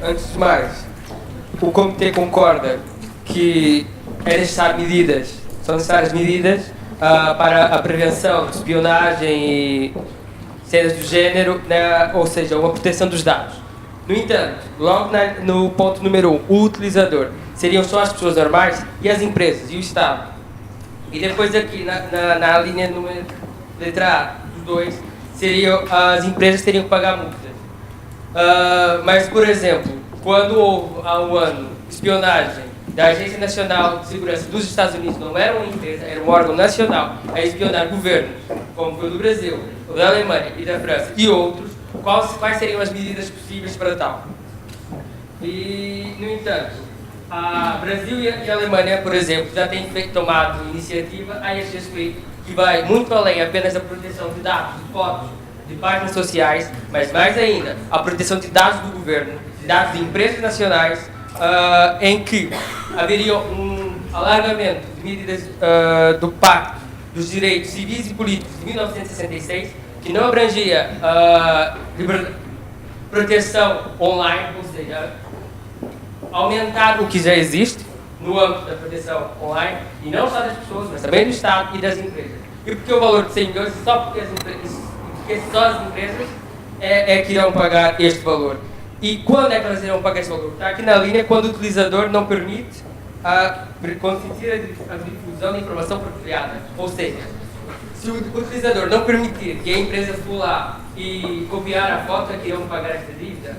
antes de mais, o Comitê concorda que são necessárias medidas para a prevenção de espionagem e cenas do género, né, ou seja, uma proteção dos dados. No entanto, logo no ponto número 1, o utilizador seriam só as pessoas normais e as empresas e o Estado. E depois aqui na linha número letra A, dos dois, as empresas teriam que pagar multas. Mas, por exemplo, quando houve há um ano espionagem da Agência Nacional de Segurança dos Estados Unidos, não era uma empresa, era um órgão nacional a espionar governos, como foi o do Brasil, o da Alemanha e da França e outros, quais seriam as medidas possíveis para tal? E, no entanto, a Brasil e a Alemanha, por exemplo, já têm tomado iniciativa a este respeito, que vai muito além apenas da proteção de dados, de fotos, de páginas sociais, mas mais ainda, a proteção de dados do governo, de dados de empresas nacionais, em que haveria um alargamento de medidas do Pacto dos Direitos Civis e Políticos de 1966, que não abrangia proteção online, ou seja, aumentar o que já existe no âmbito da proteção online, e não só das pessoas, mas também do Estado e das empresas. E porque o valor de 100 milhões, só porque só as empresas é que irão pagar este valor. E quando é que elas irão pagar este valor? Está aqui na linha, quando o utilizador não permite consentir a difusão de informação apropriada. Ou seja, se o utilizador não permitir que a empresa for lá e copiar a foto, é que irão pagar esta dívida,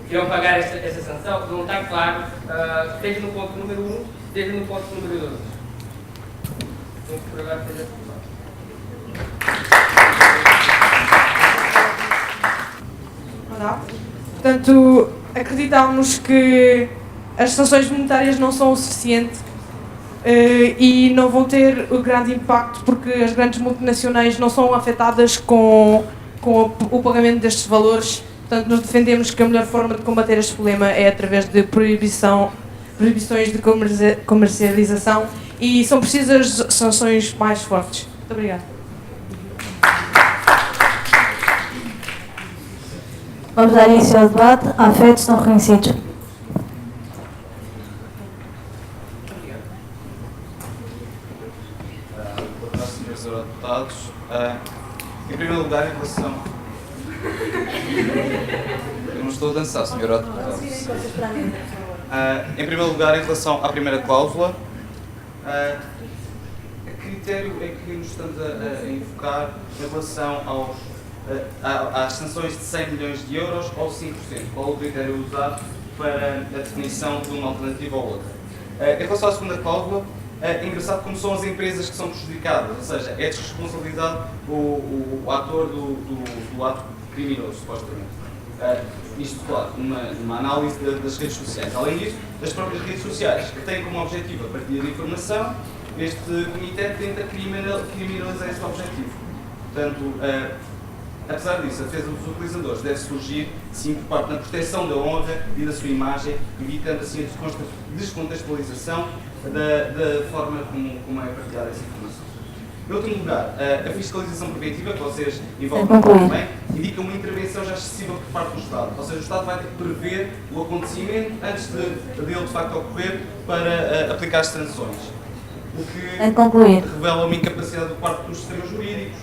que irão pagar essa sanção, não está claro, seja no ponto número 1, seja no ponto número 2. Vamos por agora fazer a Portanto, acreditamos que as sanções monetárias não são o suficiente e não vão ter o grande impacto porque as grandes multinacionais não são afetadas com o pagamento destes valores. Portanto, nós defendemos que a melhor forma de combater este problema é através de proibições de comercialização e são precisas sanções mais fortes. Muito obrigada. Vamos dar início ao debate. Há feitos não reconhecidos. Boa tarde, senhores eurodeputados. Em primeiro lugar, em relação... Eu não estou a dançar, senhor eurodeputado. Em primeiro lugar, em relação à primeira cláusula, a critério é que nos estamos a invocar em relação às sanções de 100 milhões de euros ou 5%. Qual é o critério usado para a definição de uma alternativa ou outra? Em relação à segunda cláusula, é engraçado como são as empresas que são prejudicadas, ou seja, é desresponsabilizado o ator do ato criminoso, supostamente. Isto, claro, numa análise das redes sociais. Além disso, das próprias redes sociais, que têm como objetivo a partilha de informação, este comitê tenta criminalizar esse objetivo. Portanto, apesar disso, a defesa dos utilizadores deve surgir, sim, por parte da proteção da honra e da sua imagem, evitando assim a descontextualização da forma como é partilhada essa informação. Em último lugar, a fiscalização preventiva, que vocês envolvem também, indica uma intervenção já excessiva por parte do Estado. Ou seja, o Estado vai ter que prever o acontecimento antes dele de facto ocorrer para aplicar as sanções. O que revela uma incapacidade por parte dos sistemas jurídicos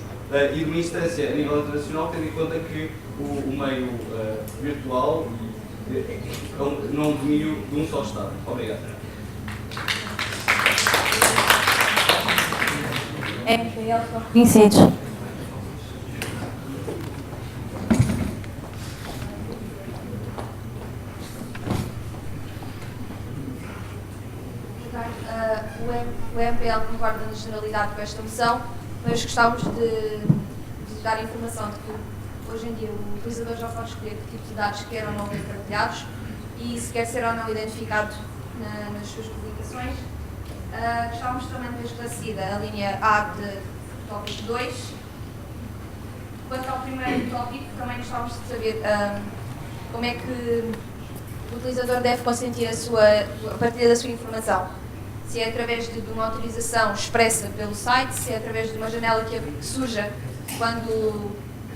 e de uma instância a nível internacional, tendo em conta que o meio virtual não é um domínio de um só Estado. Obrigado. Reconhecidos. O MPL concorda na generalidade com esta moção, mas gostávamos de dar informação de que hoje em dia o utilizador já pode escolher que tipo de dados quer ou não ver partilhados e se quer ser ou não identificado nas suas publicações. Gostávamos também de ver esclarecida a linha A de tópico 2. Quanto ao primeiro tópico, também gostávamos de saber como é que o utilizador deve consentir a partilha da sua informação. Se é através de uma autorização expressa pelo site, se é através de uma janela que surja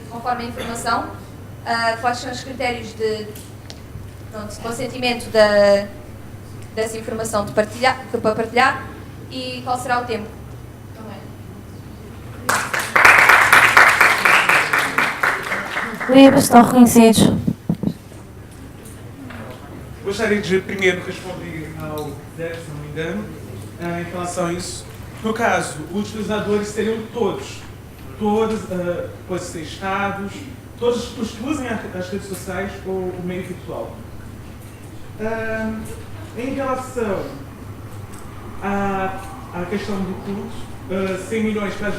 conforme a informação, quais são os critérios pronto, consentimento dessa informação para partilhar e qual será o tempo? Livros estão reconhecidos. Gostaria de primeiro responder ao Zé, se não me engano, em relação a isso. No caso, os utilizadores seriam todos pode ser estados, todos os que usem as redes sociais ou o meio virtual. Em relação à questão do culto, 100 milhões para as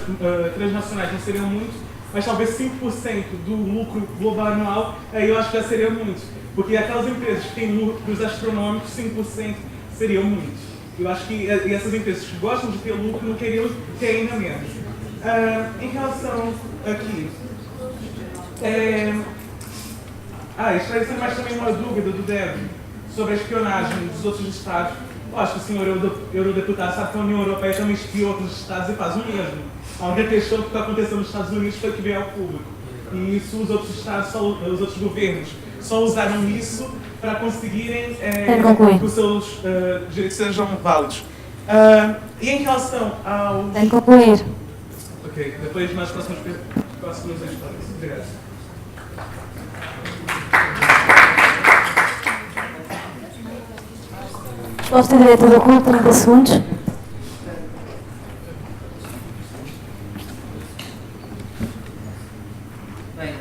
transnacionais não seriam muito, mas talvez 5% do lucro global anual, aí eu acho que já seria muito. Porque aquelas empresas que têm lucros astronômicos, 5% seriam muito. Eu acho que essas empresas que gostam de ter lucro não queriam ter ainda menos. Em relação aqui, esclarecendo mais também uma dúvida do Deb sobre a espionagem dos outros estados. Eu acho que o senhor eurodeputado sabe que a União Europeia também espia outros estados e faz o mesmo. A única questão que está acontecendo nos Estados Unidos foi que veio ao público. E isso os outros estados, os outros governos, só usaram isso para conseguirem que os seus direitos sejam válidos. E em relação ao... Tem que concluir. Ok, depois nas próximas histórias. Obrigado. Resposta direta do culto, 30 segundos. Bem,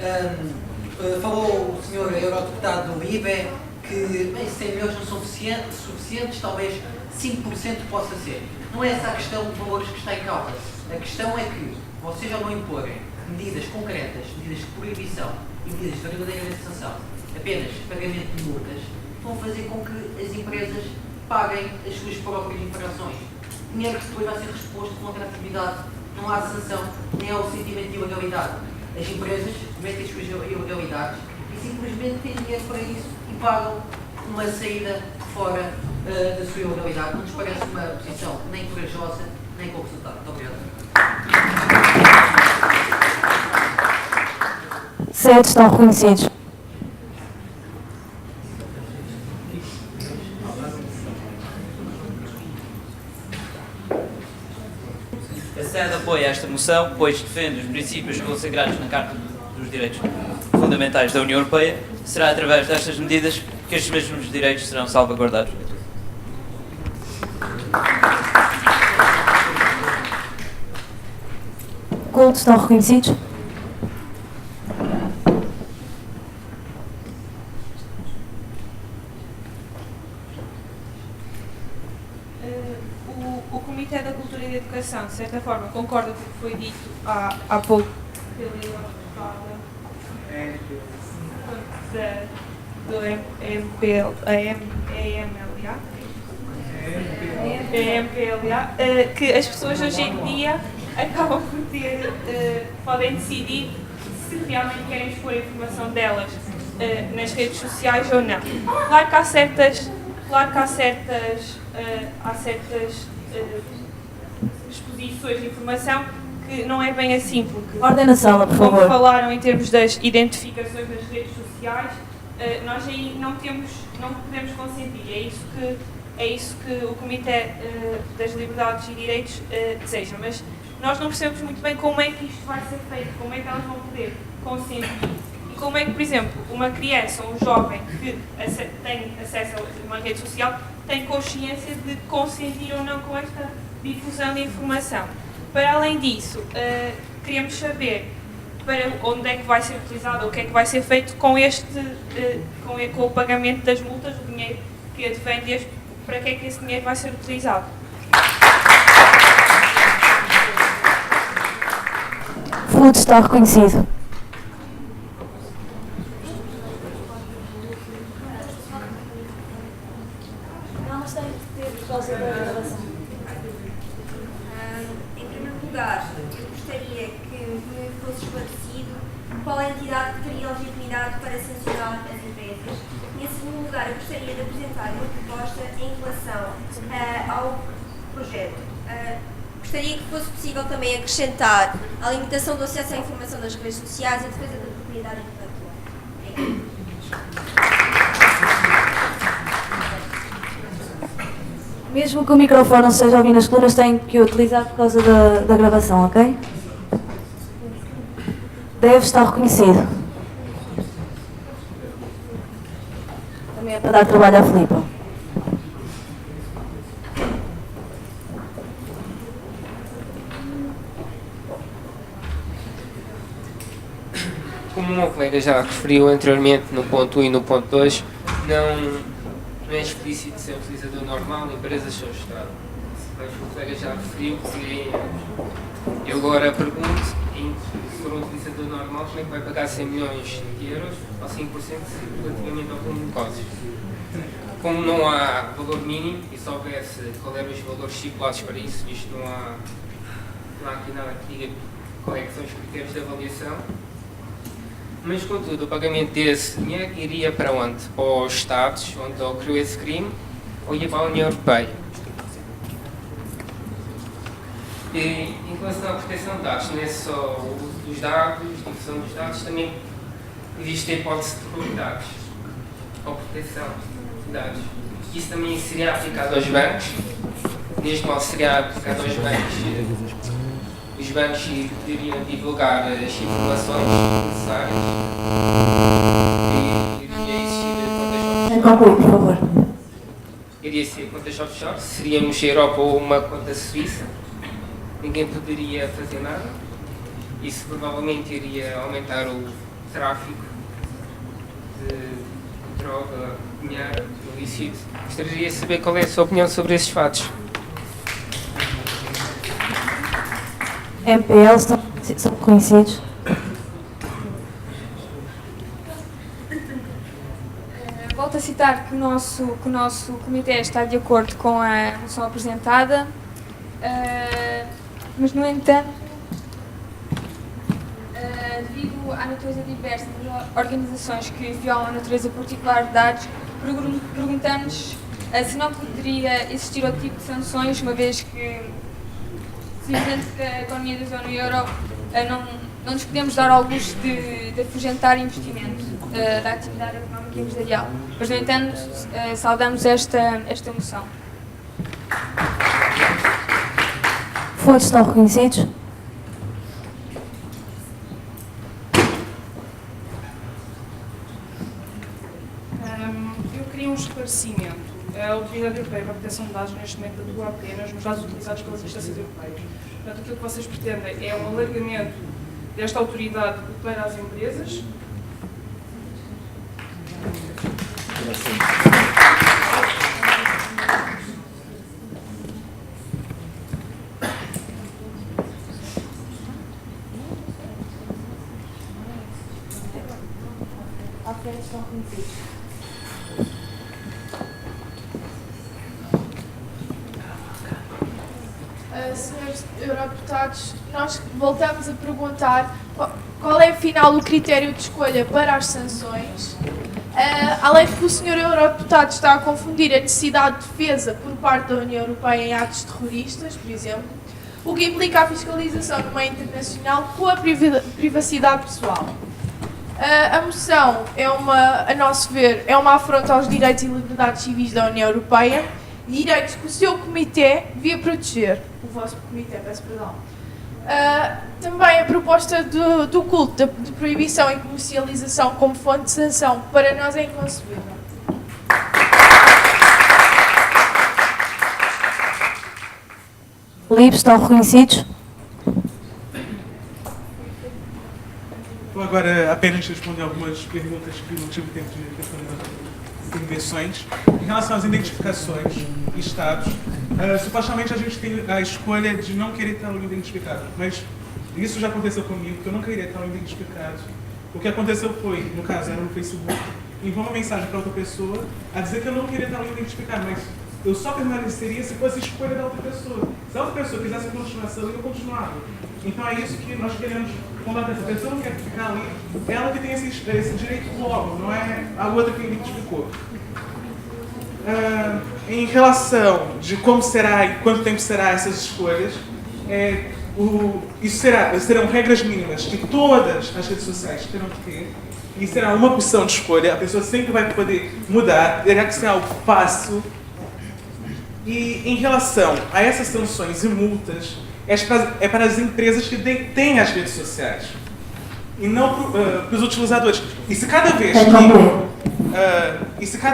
falou o senhor eurodeputado do IBE que 100 milhões não são suficientes, talvez 5% possa ser. Não é essa a questão de valores que está em causa. A questão é que vocês, ao não imporem medidas concretas, medidas de proibição e medidas de verdadeira sanção, apenas pagamento de multas, vão fazer com que as empresas paguem as suas próprias infrações. Dinheiro que depois vai ser exposto contra a atividade. Não há sanção, nem há o sentimento de ilegalidade. As empresas cometem as suas ilegalidades e simplesmente têm dinheiro para isso e pagam uma saída fora da sua ilegalidade. Não nos parece uma posição nem corajosa, nem com resultado. Muito obrigado. 7 estão reconhecidos. A SED apoia esta moção, pois defende os princípios consagrados na Carta dos Direitos Fundamentais da União Europeia. Será através destas medidas que estes mesmos direitos serão salvaguardados. Cultos estão reconhecidos. O Comitê da Cultura e da Educação, de certa forma, concorda com o que foi dito há pouco pela do EMPLA, que as pessoas hoje em dia acabam por podem decidir se realmente querem expor a informação delas nas redes sociais ou não. Claro que há certas exposições de informação que não é bem assim, porque Ordem na sala, por favor. como falaram em termos das identificações nas redes sociais, nós aí não podemos consentir. É isso que o Comitê das Liberdades e Direitos deseja, mas nós não percebemos muito bem como é que isto vai ser feito, como é que elas vão poder consentir e como é que, por exemplo, uma criança ou um jovem que tem acesso a uma rede social tem consciência de consentir ou não com esta difusão de informação. Para além disso, queríamos saber para onde é que vai ser utilizado, o que é que vai ser feito com com o pagamento das multas, o dinheiro que advém para que é que esse dinheiro vai ser utilizado. Fruto está reconhecido. Em primeiro lugar, eu gostaria que me fosse esclarecido qual é a entidade que teria legitimidade para sancionar as empresas. Em segundo lugar, eu gostaria de apresentar uma proposta em relação ao projeto. Gostaria que fosse possível também acrescentar a limitação do acesso à informação das redes sociais e a defesa da propriedade intelectual. Mesmo que o microfone não seja ouvido nas colunas, tem que o utilizar por causa da gravação, ok? Deve estar reconhecido. Também é para dar trabalho à Filipa. Como o meu colega já referiu anteriormente no ponto 1 e no ponto 2, não é explícito ser utilizador normal em empresas ou Estado. Mas o colega já referiu que seria em euros. Eu agora pergunto, se for um utilizador normal, como é que vai pagar 100 milhões de euros ou 5% relativamente ao volume de negócios? Como não há valor mínimo, e se houvesse qual eram os valores estipulados para isso, visto que não há aqui nada que diga quais são os critérios de avaliação. Mas, contudo, o pagamento desse dinheiro iria para onde? Para os Estados onde ocorreu esse crime ou ia para a União Europeia? E, em relação à proteção de dados, não é só o uso dos dados, a difusão dos dados, também existe a hipótese de roubo de dados ou proteção de dados. Isso também seria aplicado aos bancos, neste modo seria aplicado aos bancos. Os bancos poderiam divulgar as informações necessárias e iria existir contas offshore. Conclui, por favor. Iria ser contas offshore, seríamos a Europa ou uma conta suíça, ninguém poderia fazer nada. Isso provavelmente iria aumentar o tráfico de droga, dinheiro, ilícito. Gostaria de saber qual é a sua opinião sobre esses fatos. MPL são reconhecidos. Volto a citar que o nosso comitê está de acordo com a moção apresentada, mas, no entanto, devido à natureza diversa das organizações que violam a natureza particular de dados, perguntamos se não poderia existir outro tipo de sanções, uma vez que se evidente que a economia da zona euro não nos podemos dar ao luxo de afugentar investimento da atividade económica e empresarial. Mas, no entanto, saudamos esta moção. Fontes estão reconhecidos. Eu queria um esclarecimento. A Autoridade Europeia para a Proteção de Dados, neste momento, atua apenas nos dados utilizados pelas instâncias europeias. Portanto, aquilo que vocês pretendem é um alargamento desta autoridade para as empresas. Senhores eurodeputados, nós voltamos a perguntar qual é afinal o critério de escolha para as sanções, além de que o senhor eurodeputado está a confundir a necessidade de defesa por parte da União Europeia em atos terroristas, por exemplo, o que implica a fiscalização no meio internacional com a privacidade pessoal. A moção a nosso ver, é uma afronta aos direitos e liberdades civis da União Europeia, direitos que o seu comitê devia proteger. O vosso comitê, peço perdão. Também a proposta do culto de proibição e comercialização como fonte de sanção para nós é inconcebível. Livros estão reconhecidos. Vou agora apenas responder algumas perguntas que não tive tempo de responder nas intervenções. Em relação às identificações e estados, supostamente a gente tem a escolha de não querer ter alguém identificado, mas isso já aconteceu comigo, que eu não queria ter alguém identificado. O que aconteceu foi, no caso, era no Facebook, enviou uma mensagem para outra pessoa a dizer que eu não queria ter alguém identificado, mas eu só permaneceria se fosse a escolha da outra pessoa. Se a outra pessoa quisesse continuação, eu continuava. Então é isso que nós queremos combater. Se a pessoa não quer ficar ali, ela que tem esse direito logo, não é a outra que identificou. Em relação de como será e quanto tempo será essas escolhas, serão regras mínimas que todas as redes sociais terão que ter, e será uma opção de escolha, a pessoa sempre vai poder mudar, terá que ser algo fácil. E em relação a essas sanções e multas, é para as empresas que têm as redes sociais e não para os utilizadores. E se cada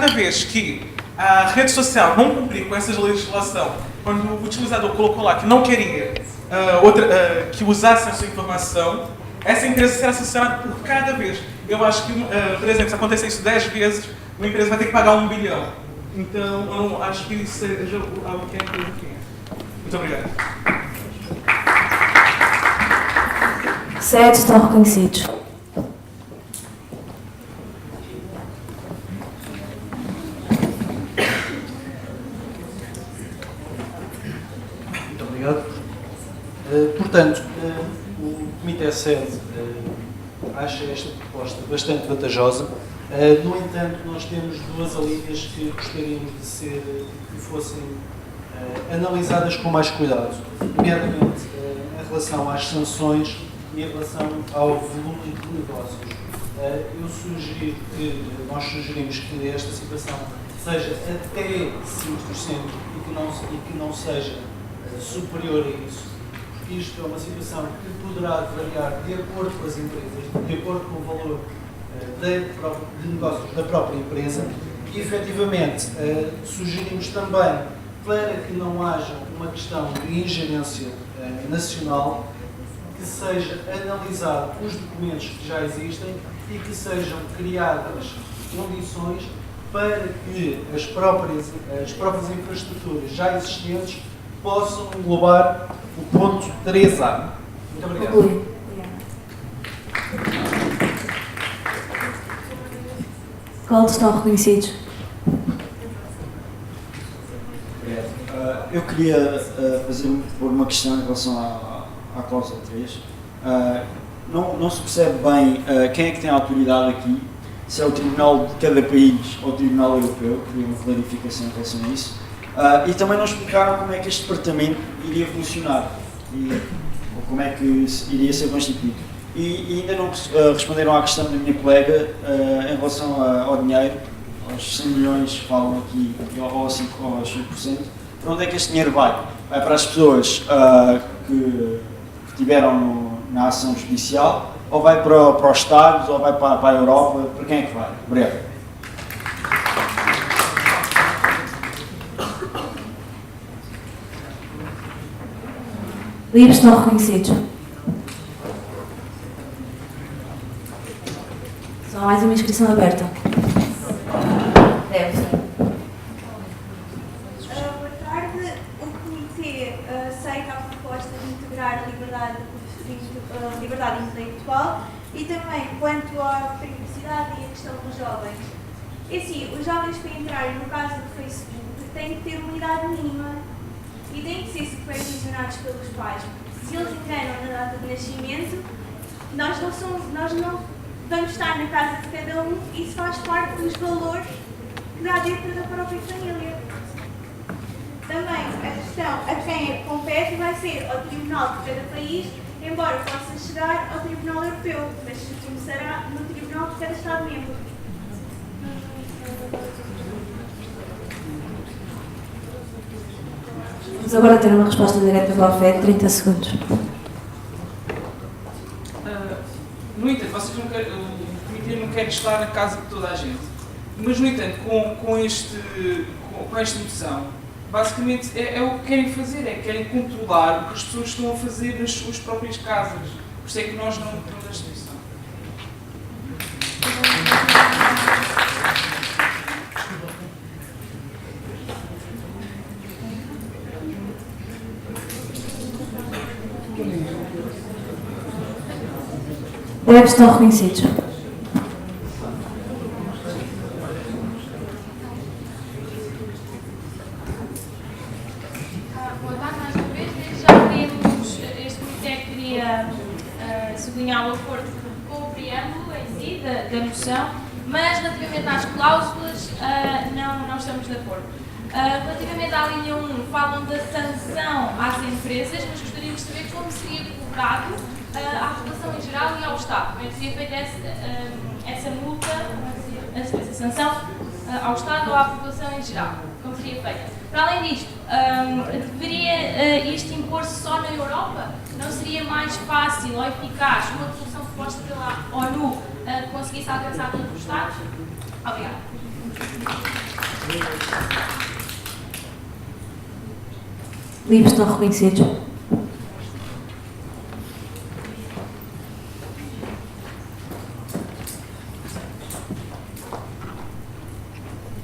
vez que a rede social não cumprir com essa legislação, quando o utilizador colocou lá que não queria que usasse a sua informação, essa empresa será sancionada por cada vez. Eu acho que, por exemplo, se acontecer isso 10 vezes, uma empresa vai ter que pagar 1 bilhão. Então, eu não acho que isso seja algo que a empresa quer. Muito obrigado. Certos estão reconhecidos. Muito obrigado. Portanto, o Comitê Sede acha esta proposta bastante vantajosa. No entanto, nós temos duas alíneas que gostaríamos que fossem analisadas com mais cuidado, nomeadamente em relação às sanções e em relação ao volume de negócios. Nós sugerimos que esta situação seja até 5% e que não seja superior a isso, porque isto é uma situação que poderá variar de acordo com as empresas, de acordo com o valor de negócios da própria empresa e, efetivamente, sugerimos também, para que não haja uma questão de ingerência nacional, que seja analisado os documentos que já existem e que sejam criadas condições para que as próprias infraestruturas já existentes possam englobar o ponto 3A. Muito obrigado. Quais estão reconhecidos? Eu queria pôr uma questão em relação à cláusula 3. Não se percebe bem quem é que tem a autoridade aqui, se é o Tribunal de cada país ou o Tribunal Europeu. Queria uma clarificação em relação a isso. E também não explicaram como é que este departamento iria funcionar ou como é que iria ser constituído. E ainda não responderam à questão da minha colega em relação ao dinheiro, aos 100 milhões, falam aqui, ou aos 5%. Para onde é que este dinheiro vai? Vai para as pessoas que estiveram na ação judicial, ou vai para os Estados, ou vai para a Europa? Para quem é que vai? Obrigado. Livros estão reconhecidos. Só mais uma inscrição aberta. Deve. Boa tarde. O Comitê aceita a proposta de integrar a liberdade intelectual e também quanto à privacidade e a questão dos jovens. É assim, os jovens para entrarem no caso do Facebook têm que ter uma idade mínima e têm que ser supervisionados pelos pais. Se eles enganam na data de nascimento, nós não vamos estar na casa de cada um e isso faz parte dos valores que dá dentro da própria família. Também a questão a quem é que compete vai ser ao Tribunal de cada país, embora possa chegar ao Tribunal Europeu, mas começará no Tribunal de cada Estado-membro. Vamos agora ter uma resposta direta do AFED, 30 segundos. No entanto, o Comitê não quer estar na casa de toda a gente. Mas, no entanto, com esta moção, basicamente é o que querem fazer, querem controlar o que as pessoas estão a fazer nas suas próprias casas. Por isso é que nós não damos esta moção. Breves estão reconhecidos. Boa tarde mais uma vez. Já queríamos, este comitê queria sublinhar o acordo com o preâmbulo em si da moção, mas relativamente às cláusulas não estamos de acordo. Relativamente à linha 1, falam da sanção às empresas, mas gostaríamos de saber como seria cobrado à população em geral e ao Estado. Como é que seria feita essa multa, essa sanção ao Estado ou à população em geral? Como seria feita. Para além disto, deveria isto impor-se só na Europa? Não seria mais fácil ou eficaz uma solução proposta pela ONU que conseguisse alcançar todos os Estados? Obrigada. Livros estão reconhecidos.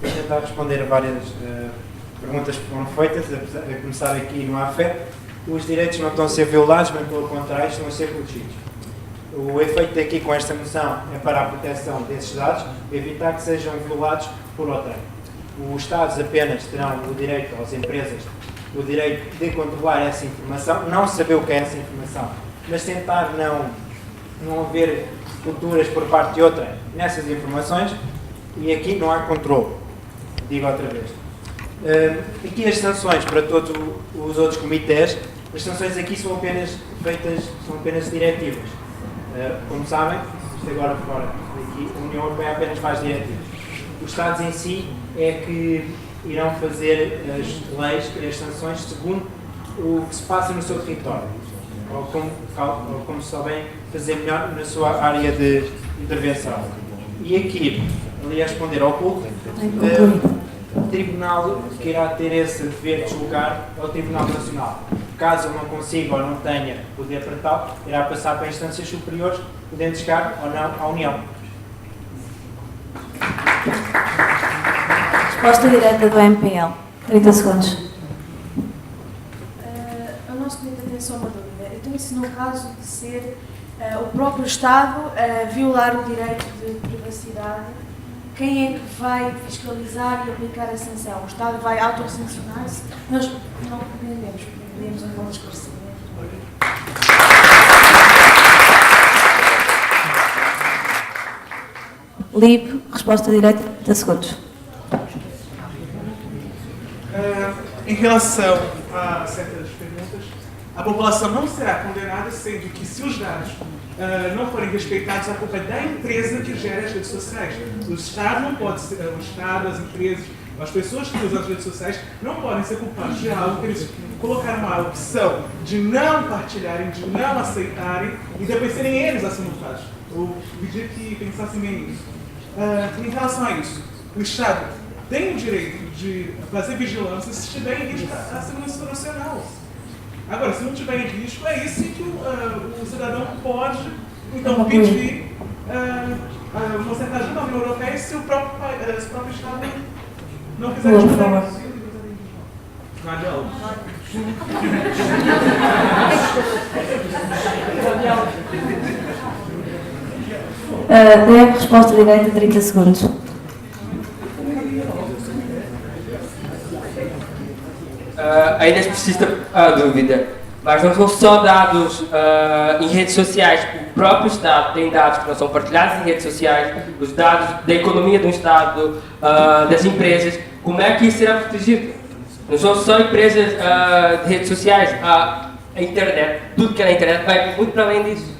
Vou tentar responder a várias perguntas que foram feitas, a começar aqui no AFET. Os direitos não estão a ser violados, bem pelo contrário, estão a ser protegidos. O efeito aqui com esta moção é para a proteção desses dados, evitar que sejam violados por outrem. Os Estados apenas terão o direito, às empresas, o direito de controlar essa informação, não saber o que é essa informação, mas tentar não haver culturas por parte de outrem nessas informações, e aqui não há controle. Digo outra vez. Aqui as sanções para todos os outros comitês, as sanções aqui são apenas diretivas. Como sabem, isto agora fora daqui, a União Europeia apenas faz diretivas. Os Estados em si é que irão fazer as leis e as sanções segundo o que se passa no seu território, ou como souberem fazer melhor na sua área de intervenção. E aqui, ali a responder ao público, o Tribunal que irá ter esse dever de julgar é o Tribunal Nacional. Caso não consiga ou não tenha poder para tal, irá passar para instâncias superiores, podendo chegar ou não à União. Resposta direta do MPL. 30 segundos. O nosso comitê tem só uma dúvida. Então, isso no caso de ser o próprio Estado a violar o direito de privacidade, quem é que vai fiscalizar e aplicar a sanção? O Estado vai autossancionar-se? Nós não compreendemos um bom esclarecimento. LIB, resposta direta, 30 segundos. Em relação a certas perguntas, a população não será condenada, sendo que se os dados não forem respeitados, a culpa é da empresa que gera as redes sociais. O Estado não pode ser, o Estado, as empresas, as pessoas que usam as redes sociais não podem ser culpados de algo que eles colocaram uma opção de não partilharem, de não aceitarem e depois serem eles a ser multados. Eu pedi que pensassem bem nisso. Em relação a isso, o Estado tem o direito de fazer vigilância se estiver em risco a segurança nacional. Agora, se não estiver em risco, é isso que o cidadão pode, então, pedir uma certa ajuda à União Europeia se o próprio Estado não quiser ajudar. Deve, resposta direta, 30 segundos. Ainda persiste a dúvida, mas não são só dados em redes sociais. O próprio Estado tem dados que não são partilhados em redes sociais, os dados da economia do Estado, das empresas. Como é que isso será protegido? Não são só empresas de redes sociais, a internet, tudo que é na internet vai muito para além disso.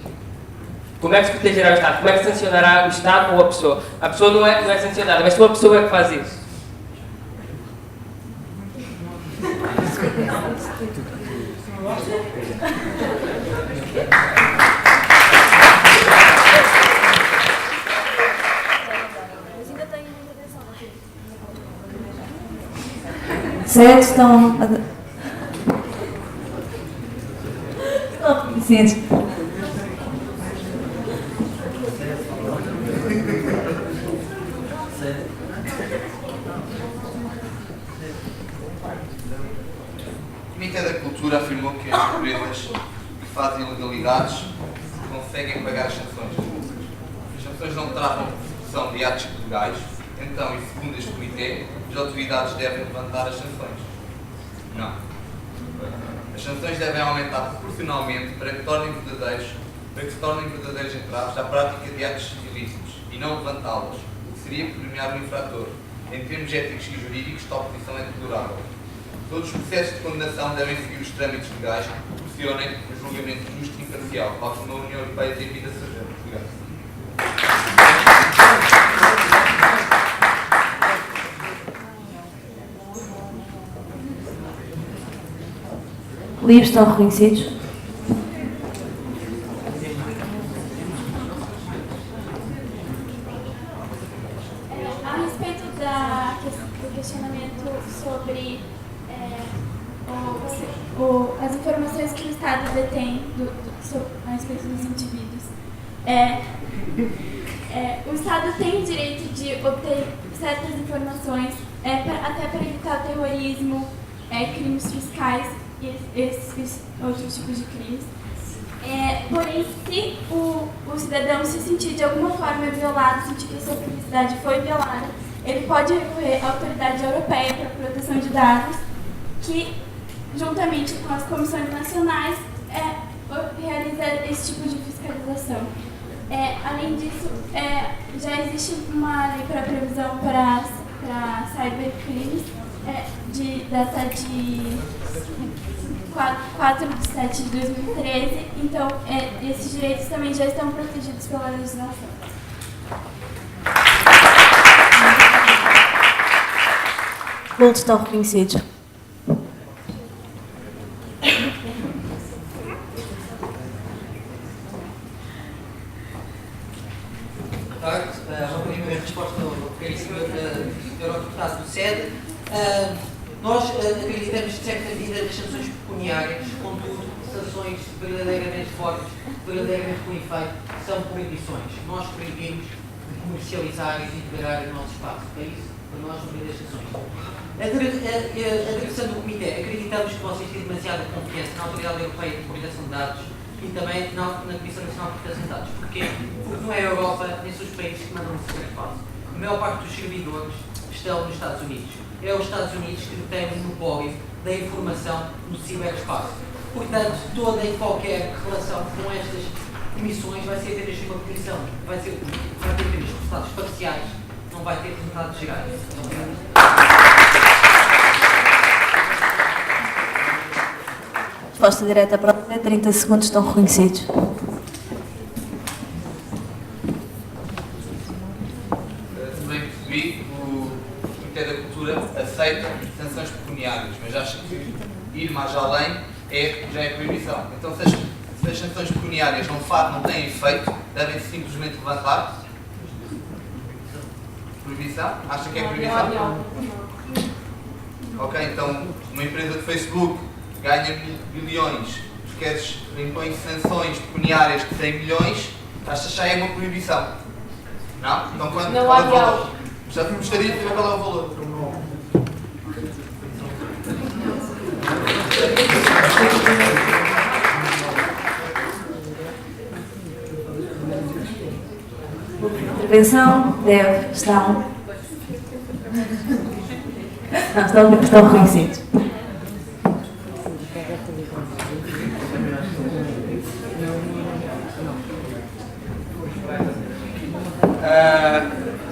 Como é que se protegerá o Estado? Como é que sancionará o Estado ou a pessoa? A pessoa não é sancionada, mas só a pessoa é que faz isso. Certo, estão reconhecidos. O Comitê da Cultura afirmou que as empresas que fazem ilegalidades conseguem pagar as sanções. As sanções não tratam de execução de atos ilegais, então, e segundo este Comitê, as autoridades devem levantar as sanções. Não. As sanções devem aumentar proporcionalmente para que se tornem verdadeiros entraves à prática de atos ilícitos e não levantá-las, o que seria premiar o infrator. Em termos éticos e jurídicos, tal posição é deplorável. Todos os processos de condenação devem seguir os trâmites legais que proporcionem um julgamento justo e imparcial, tal como a União Europeia tem vindo a fazer. Obrigado. Livros estão reconhecidos. A respeito do questionamento sobre as informações que o Estado detém a respeito dos indivíduos, o Estado tem o direito de obter certas informações até para evitar o terrorismo, crimes fiscais e esses outros tipos de crimes. Porém, se o cidadão se sentir de alguma forma violado, sentir que a sua privacidade foi violada, ele pode recorrer à Autoridade Europeia para a Proteção de Dados, que, juntamente com as comissões nacionais, realiza esse tipo de fiscalização. Além disso, já existe uma lei para previsão para cybercrimes, data de 4 de 7 de 2013, então esses direitos também já estão protegidos pela legislação. Todos estão reconhecidos. Uma primeira resposta ao caríssimo eurodeputado do SED. Nós acreditamos, de certa medida, nas sanções pecuniárias, contudo, sanções verdadeiramente fortes, verdadeiramente com efeito, são proibições. Nós proibimos de comercializar e de integrar o nosso espaço. É isso, para nós, uma das sanções. Adressando o Comitê, acreditamos que vocês têm demasiada confiança na Autoridade Europeia de Proteção de Dados e também na Comissão Nacional de Proteção de Dados. Porquê? Porque não é a Europa nem são os países que mandam o ciberespaço. A maior parte dos servidores estão nos Estados Unidos. É os Estados Unidos que detêm o monopólio da informação no ciberespaço. Portanto, toda e qualquer relação com estas emissões vai ser apenas uma comissão. Vai ter apenas resultados parciais, não vai ter resultados gerais. Resposta direta para você, 30 segundos estão reconhecidos. Se bem percebi, o Comitê da Cultura aceita sanções pecuniárias, mas acha que ir mais além já é proibição. Então, se as sanções pecuniárias não têm efeito, devem simplesmente levantar. Proibição? Acha que é proibição? Ok, então uma empresa de Facebook ganha bilhões, impõe sanções pecuniárias de 100 milhões, acha que já é uma proibição? Não? Então qual é o valor? Já gostaria de saber qual é o valor. Intervenção, deve, estão reconhecidos.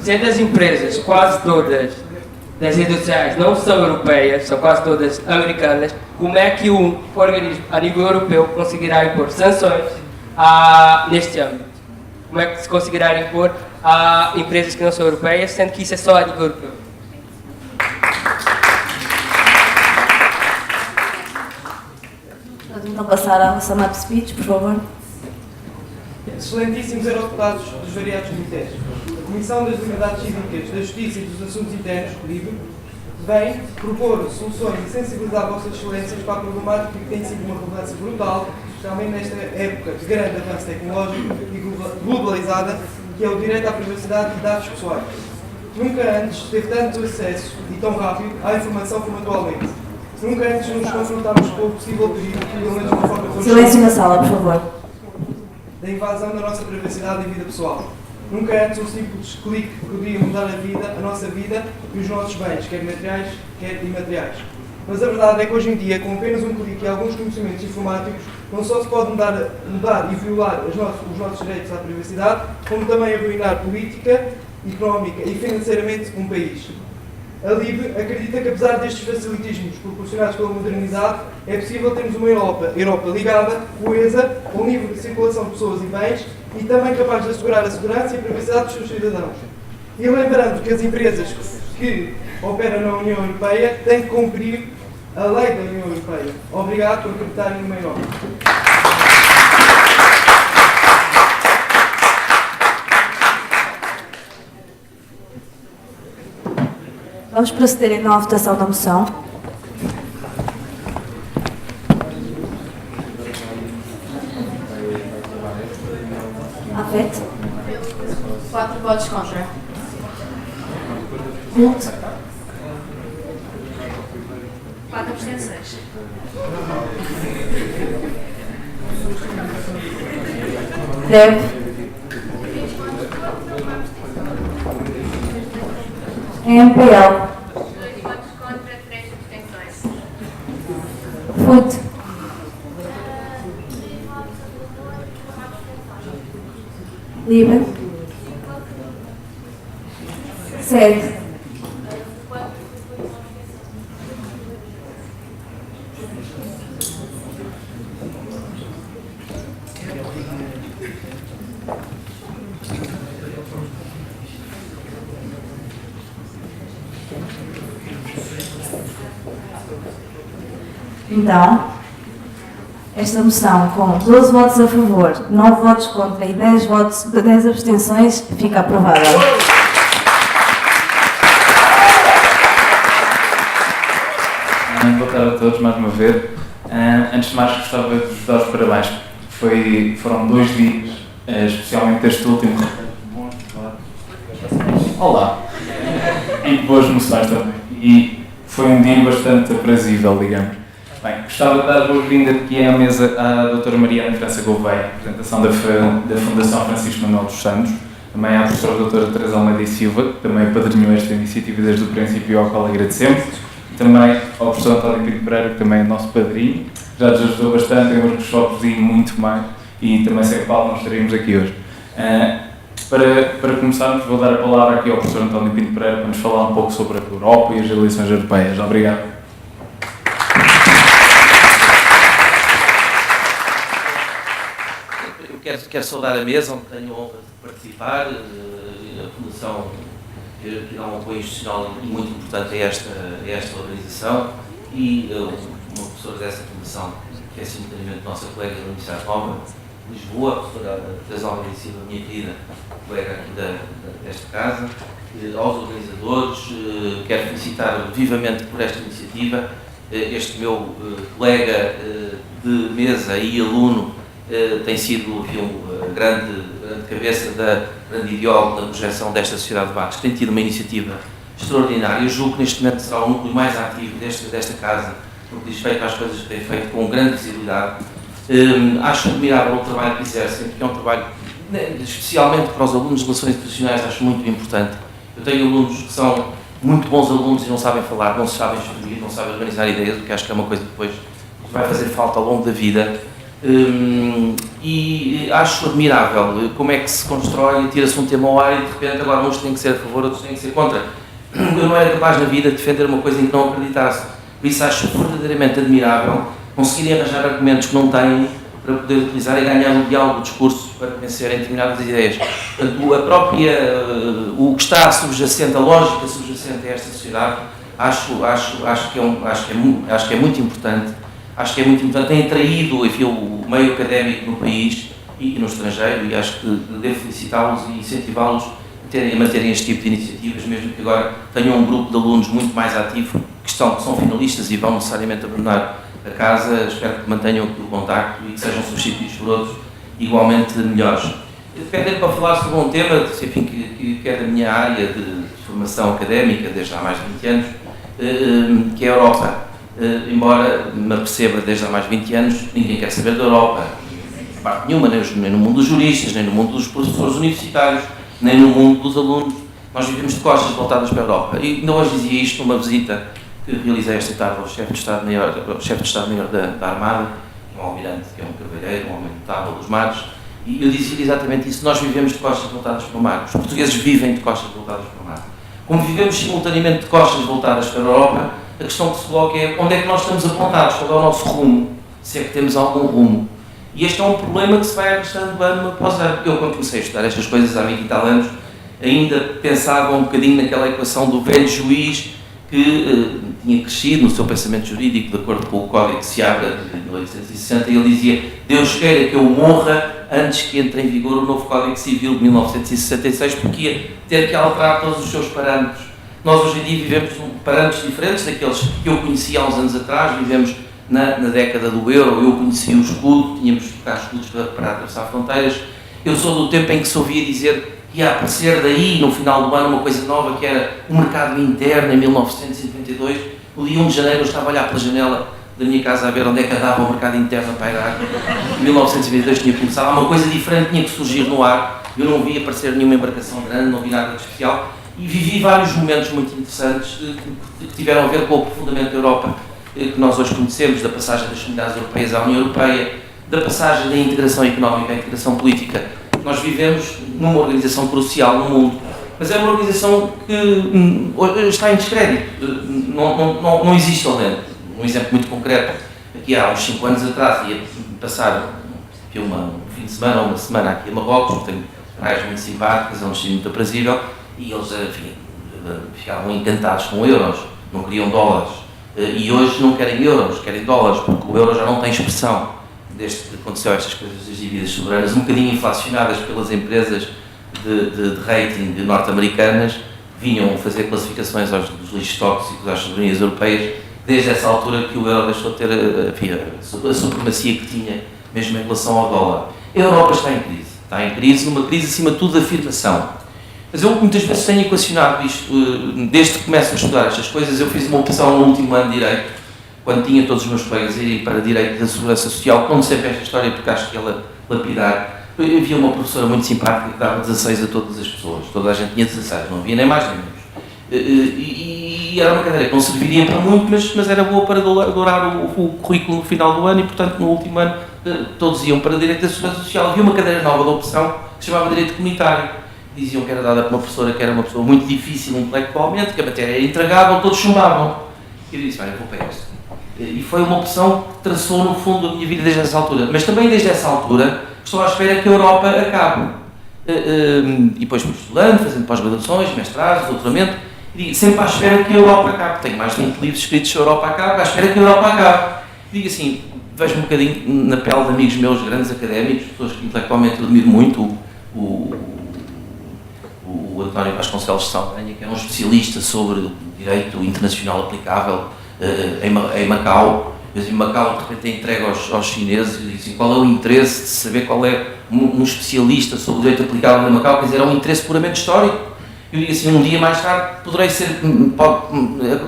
Sendo as empresas, quase todas, das redes sociais não são europeias, são quase todas americanas, como é que um organismo a nível europeu conseguirá impor sanções neste âmbito? Como é que se conseguirá impor a empresas que não são europeias, sendo que isso é só a nível europeu? Podemos então passar à sum up speech, por favor. Excelentíssimos eurodeputados dos variados comitês, a Comissão das Liberdades Cívicas, da Justiça e dos Assuntos Internos, LIBE, vem propor soluções e sensibilizar vossas excelências para a problemática que tem sido uma relevância brutal, especialmente nesta época de grande avanço tecnológico e globalizada, que é o direito à privacidade de dados pessoais. Nunca antes teve tanto acesso e tão rápido à informação como atualmente. Nunca antes nos confrontámos com o possível perigo, pelo menos de uma forma consciente. Silêncio na sala, por favor. Da invasão da nossa privacidade e vida pessoal. Nunca antes um simples clique podia mudar a nossa vida e os nossos bens, quer materiais, quer imateriais. Mas a verdade é que hoje em dia, com apenas um clique e alguns conhecimentos informáticos, não só se pode mudar e violar os nossos direitos à privacidade, como também arruinar política, económica e financeiramente um país. A LIBE acredita que, apesar destes facilitismos proporcionados pela modernidade, é possível termos uma Europa ligada, coesa, com livre circulação de pessoas e bens e também capaz de assegurar a segurança e a privacidade dos seus cidadãos. E lembrando que as empresas que operam na União Europeia têm que cumprir a lei da União Europeia. Europeia. Obrigado por acreditarem no meu nome. Vamos proceder então à votação da moção. Afete? 4 votos contra. Voto. 4 abstenções. Deve. MPL. 2 votos contra, 3 abstenções. FUT. LIBE. 7. Então, esta moção, com 12 votos a favor, 9 votos contra e 10 abstenções, fica aprovada. Boa tarde a todos, mais uma vez. Antes de mais, gostava de vos dar os parabéns. Foram 2 dias, especialmente este último. Olá! E boas moções também. E foi um dia bastante aprazível, digamos. Bem, gostava de dar boas-vindas aqui à mesa à doutora Mariana França Gouveia, representação da Fundação Francisco Manuel dos Santos, também à professora doutora Teresa Almeida e Silva, que também apadrinhou esta iniciativa desde o princípio, ao qual agradecemos, e também ao professor António Pinto Pereira, que também é nosso padrinho, já nos ajudou bastante em outros workshops e muito mais, e também sem Paulo não estaríamos aqui hoje. Para começarmos, vou dar a palavra aqui ao professor António Pinto Pereira para nos falar um pouco sobre a Europa e as eleições europeias. Obrigado. Quero saudar a mesa, onde tenho a honra de participar. A Fundação que dá um apoio institucional muito importante a esta organização e uma professora dessa Fundação, que é simultaneamente nossa colega da Universidade Nova de Lisboa, a professora Teresa Almeida e Silva, minha querida colega aqui desta casa, aos organizadores. Quero felicitar vivamente por esta iniciativa este meu colega de mesa e aluno. Tem sido a grande cabeça, grande ideólogo da projeção desta Sociedade de Barros, que tem tido uma iniciativa extraordinária. Eu julgo que neste momento será o núcleo mais ativo desta casa, porque diz feito às coisas que tem feito com grande visibilidade. Acho admirável o trabalho que exercem, porque é um trabalho, especialmente para os alunos de relações internacionais, acho muito importante. Eu tenho alunos que são muito bons alunos e não sabem falar, não se sabem escrever, não sabem organizar ideias, o que acho que é uma coisa que depois vai fazer falta ao longo da vida. E acho admirável como é que se constrói, tira-se um tema ao ar e de repente agora uns têm que ser a favor, outros têm que ser contra. Eu não era capaz na vida de defender uma coisa em que não acreditasse. Por isso acho verdadeiramente admirável conseguirem arranjar argumentos que não têm para poder utilizar e ganhar o diálogo do discurso para convencerem determinadas ideias. Portanto, o que está subjacente, a lógica subjacente a esta sociedade, acho que é muito importante. Acho que é muito importante, tem atraído, enfim, o meio académico no país e no estrangeiro, e acho que devo felicitá-los e incentivá-los a manterem este tipo de iniciativas, mesmo que agora tenham um grupo de alunos muito mais ativo, que são finalistas e vão necessariamente abandonar a casa. Espero que mantenham aqui o contacto e que sejam substituídos por outros igualmente melhores. Dependendo para falar sobre um tema, enfim, que é da minha área de formação académica, desde há mais de 20 anos, que é a Europa. Embora me aperceba desde há mais de 20 anos, ninguém quer saber da Europa, de parte nenhuma, nem no mundo dos juristas, nem no mundo dos professores universitários, nem no mundo dos alunos. Nós vivemos de costas voltadas para a Europa. E ainda hoje dizia isto numa visita que realizei esta tarde ao chefe de Estado-Maior da Armada, um almirante que é um cavalheiro, um homem notável dos mares, e eu dizia exatamente isso: nós vivemos de costas voltadas para o mar. Os portugueses vivem de costas voltadas para o mar. Como vivemos simultaneamente de costas voltadas para a Europa, a questão que se coloca é onde é que nós estamos apontados, qual é o nosso rumo, se é que temos algum rumo. E este é um problema que se vai arrastando ano após ano. Eu, quando comecei a estudar estas coisas há 20 e tal anos, ainda pensava um bocadinho naquela equação do velho juiz que tinha crescido no seu pensamento jurídico, de acordo com o Código Seabra de 1860, e ele dizia: Deus queira que eu morra antes que entre em vigor o novo Código Civil de 1966, porque ia ter que alterar todos os seus parâmetros. Nós hoje em dia vivemos parâmetros diferentes daqueles que eu conhecia há uns anos atrás, vivemos na década do euro. Eu conhecia o escudo, tínhamos de trocar escudos para atravessar fronteiras. Eu sou do tempo em que se ouvia dizer que ia aparecer daí, no final do ano, uma coisa nova, que era o mercado interno, em 1992. No dia 1 de janeiro eu estava a olhar pela janela da minha casa a ver onde é que andava o mercado interno a pairar. Em 1922 tinha começado, há uma coisa diferente tinha que surgir no ar. Eu não vi aparecer nenhuma embarcação grande, não vi nada de especial, e vivi vários momentos muito interessantes que tiveram a ver com o aprofundamento da Europa que nós hoje conhecemos, da passagem das comunidades europeias à União Europeia, da passagem da integração económica à integração política. Nós vivemos numa organização crucial no mundo, mas é uma organização que está em descrédito, não existe ali dentro. Um exemplo muito concreto: aqui há uns 5 anos atrás ia passar um fim de semana ou uma semana aqui a Marrocos, tenho praias muito simpáticas, é um destino muito aprazível, e eles, enfim, ficavam encantados com euros, não queriam dólares, e hoje não querem euros, querem dólares, porque o euro já não tem expressão. Desde que aconteceu estas coisas das dívidas soberanas, um bocadinho inflacionadas pelas empresas de rating norte-americanas, vinham fazer classificações dos lixos tóxicos às soberanias europeias, desde essa altura que o euro deixou de ter a supremacia que tinha, mesmo em relação ao dólar. A Europa está em crise, numa crise acima de tudo de afirmação. Mas eu muitas vezes tenho equacionado isto, desde que começo a estudar estas coisas. Eu fiz uma opção no último ano de Direito, quando tinha todos os meus colegas a irem para Direito da Segurança Social. Conto sempre esta história porque acho que ela lapidar. Eu havia uma professora muito simpática que dava 16 a todas as pessoas. Toda a gente tinha 16, não havia nem mais nem menos. E era uma cadeira que não serviria para muito, mas era boa para dourar o currículo no final do ano, e portanto no último ano todos iam para Direito da Segurança Social. Havia uma cadeira nova de opção que se chamava Direito Comunitário. Diziam que era dada por uma professora que era uma pessoa muito difícil intelectualmente, que a matéria era intragável, todos chumbavam. E eu disse: olha, vou para esta. E foi uma opção que traçou no fundo a minha vida desde essa altura. Mas também desde essa altura estou à espera que a Europa acabe. E depois fui estudando, fazendo pós-graduações, mestrados, doutoramento, e digo sempre à espera que a Europa acabe. Tenho mais de 20 livros escritos sobre a Europa acabe, à espera que a Europa acabe. E digo assim, vejo-me um bocadinho na pele de amigos meus, grandes académicos, pessoas que intelectualmente eu admiro muito, o António Vasconcelos de Saldanha, que é um especialista sobre direito internacional aplicável em Macau. Mas em Macau, de repente, é entregue aos chineses, e digo assim: qual é o interesse de saber qual é um especialista sobre o direito aplicável em Macau? Quer dizer, é um interesse puramente histórico. Eu digo assim: um dia mais tarde poderei ser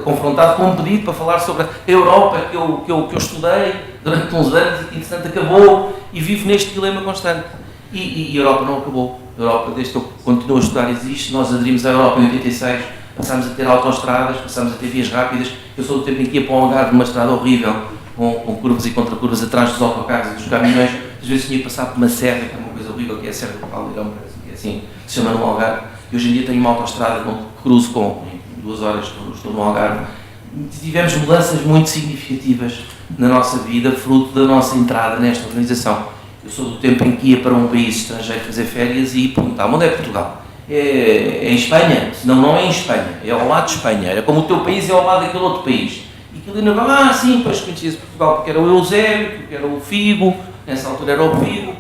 confrontado com um pedido para falar sobre a Europa que eu estudei durante uns anos e que, entretanto, acabou, e vivo neste dilema constante. E a Europa não acabou. A Europa, desde que eu continuo a estudar, existe. Nós aderimos à Europa em 86, passámos a ter autoestradas, passámos a ter vias rápidas. Eu sou do tempo em que ia para o Algarve numa estrada horrível, com curvas e contracurvas atrás dos autocarros e dos caminhões. Às vezes tinha que passar por uma serra, que é uma coisa horrível, que é a Serra do Caldeirão, que é assim, se chama no Algarve. E hoje em dia tenho uma autoestrada que cruzo em 2 horas, estou no Algarve. Tivemos mudanças muito significativas na nossa vida, fruto da nossa entrada nesta organização. Eu sou do tempo em que ia para um país estrangeiro fazer férias e perguntava: onde é Portugal? É em Espanha? Não, não é em Espanha, é ao lado de Espanha. Era como o teu país é ao lado daquele outro país. E aquilo ainda vai: sim, pois conhecia-se Portugal porque era o Eusébio, porque era o Figo, nessa altura era o Figo,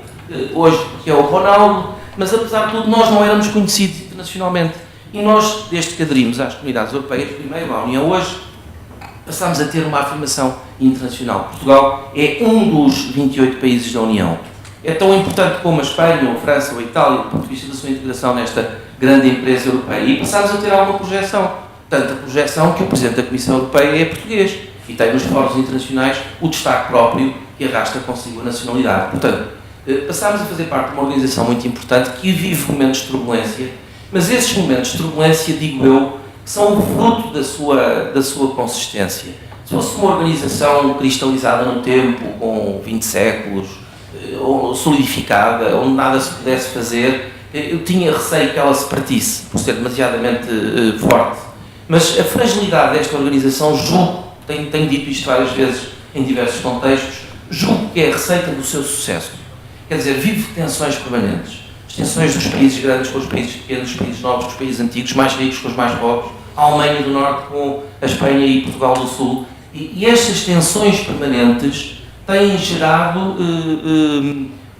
hoje porque é o Ronaldo. Mas apesar de tudo, nós não éramos conhecidos internacionalmente. E nós, desde que aderimos às comunidades europeias, primeiro à União, hoje passámos a ter uma afirmação internacional. Portugal é um dos 28 países da União. É tão importante como a Espanha, ou a França, ou a Itália, do ponto de vista da sua integração nesta grande empresa europeia. E passámos a ter alguma projeção. Tanta projeção que o Presidente da Comissão Europeia é português e tem nos fóruns internacionais o destaque próprio que arrasta consigo a nacionalidade. Portanto, passámos a fazer parte de uma organização muito importante que vive momentos de turbulência, mas esses momentos de turbulência, digo eu, são o fruto da sua consistência. Se fosse uma organização cristalizada no tempo, com 20 séculos, ou solidificada, onde nada se pudesse fazer, eu tinha receio que ela se partisse, por ser demasiadamente forte. Mas a fragilidade desta organização, julgo, tenho dito isto várias vezes em diversos contextos, julgo que é a receita do seu sucesso. Quer dizer, vive tensões permanentes. As tensões dos países grandes com os países pequenos, dos países novos com os países antigos, mais ricos com os mais pobres, a Alemanha do Norte com a Espanha e Portugal do Sul. E estas tensões permanentes têm gerado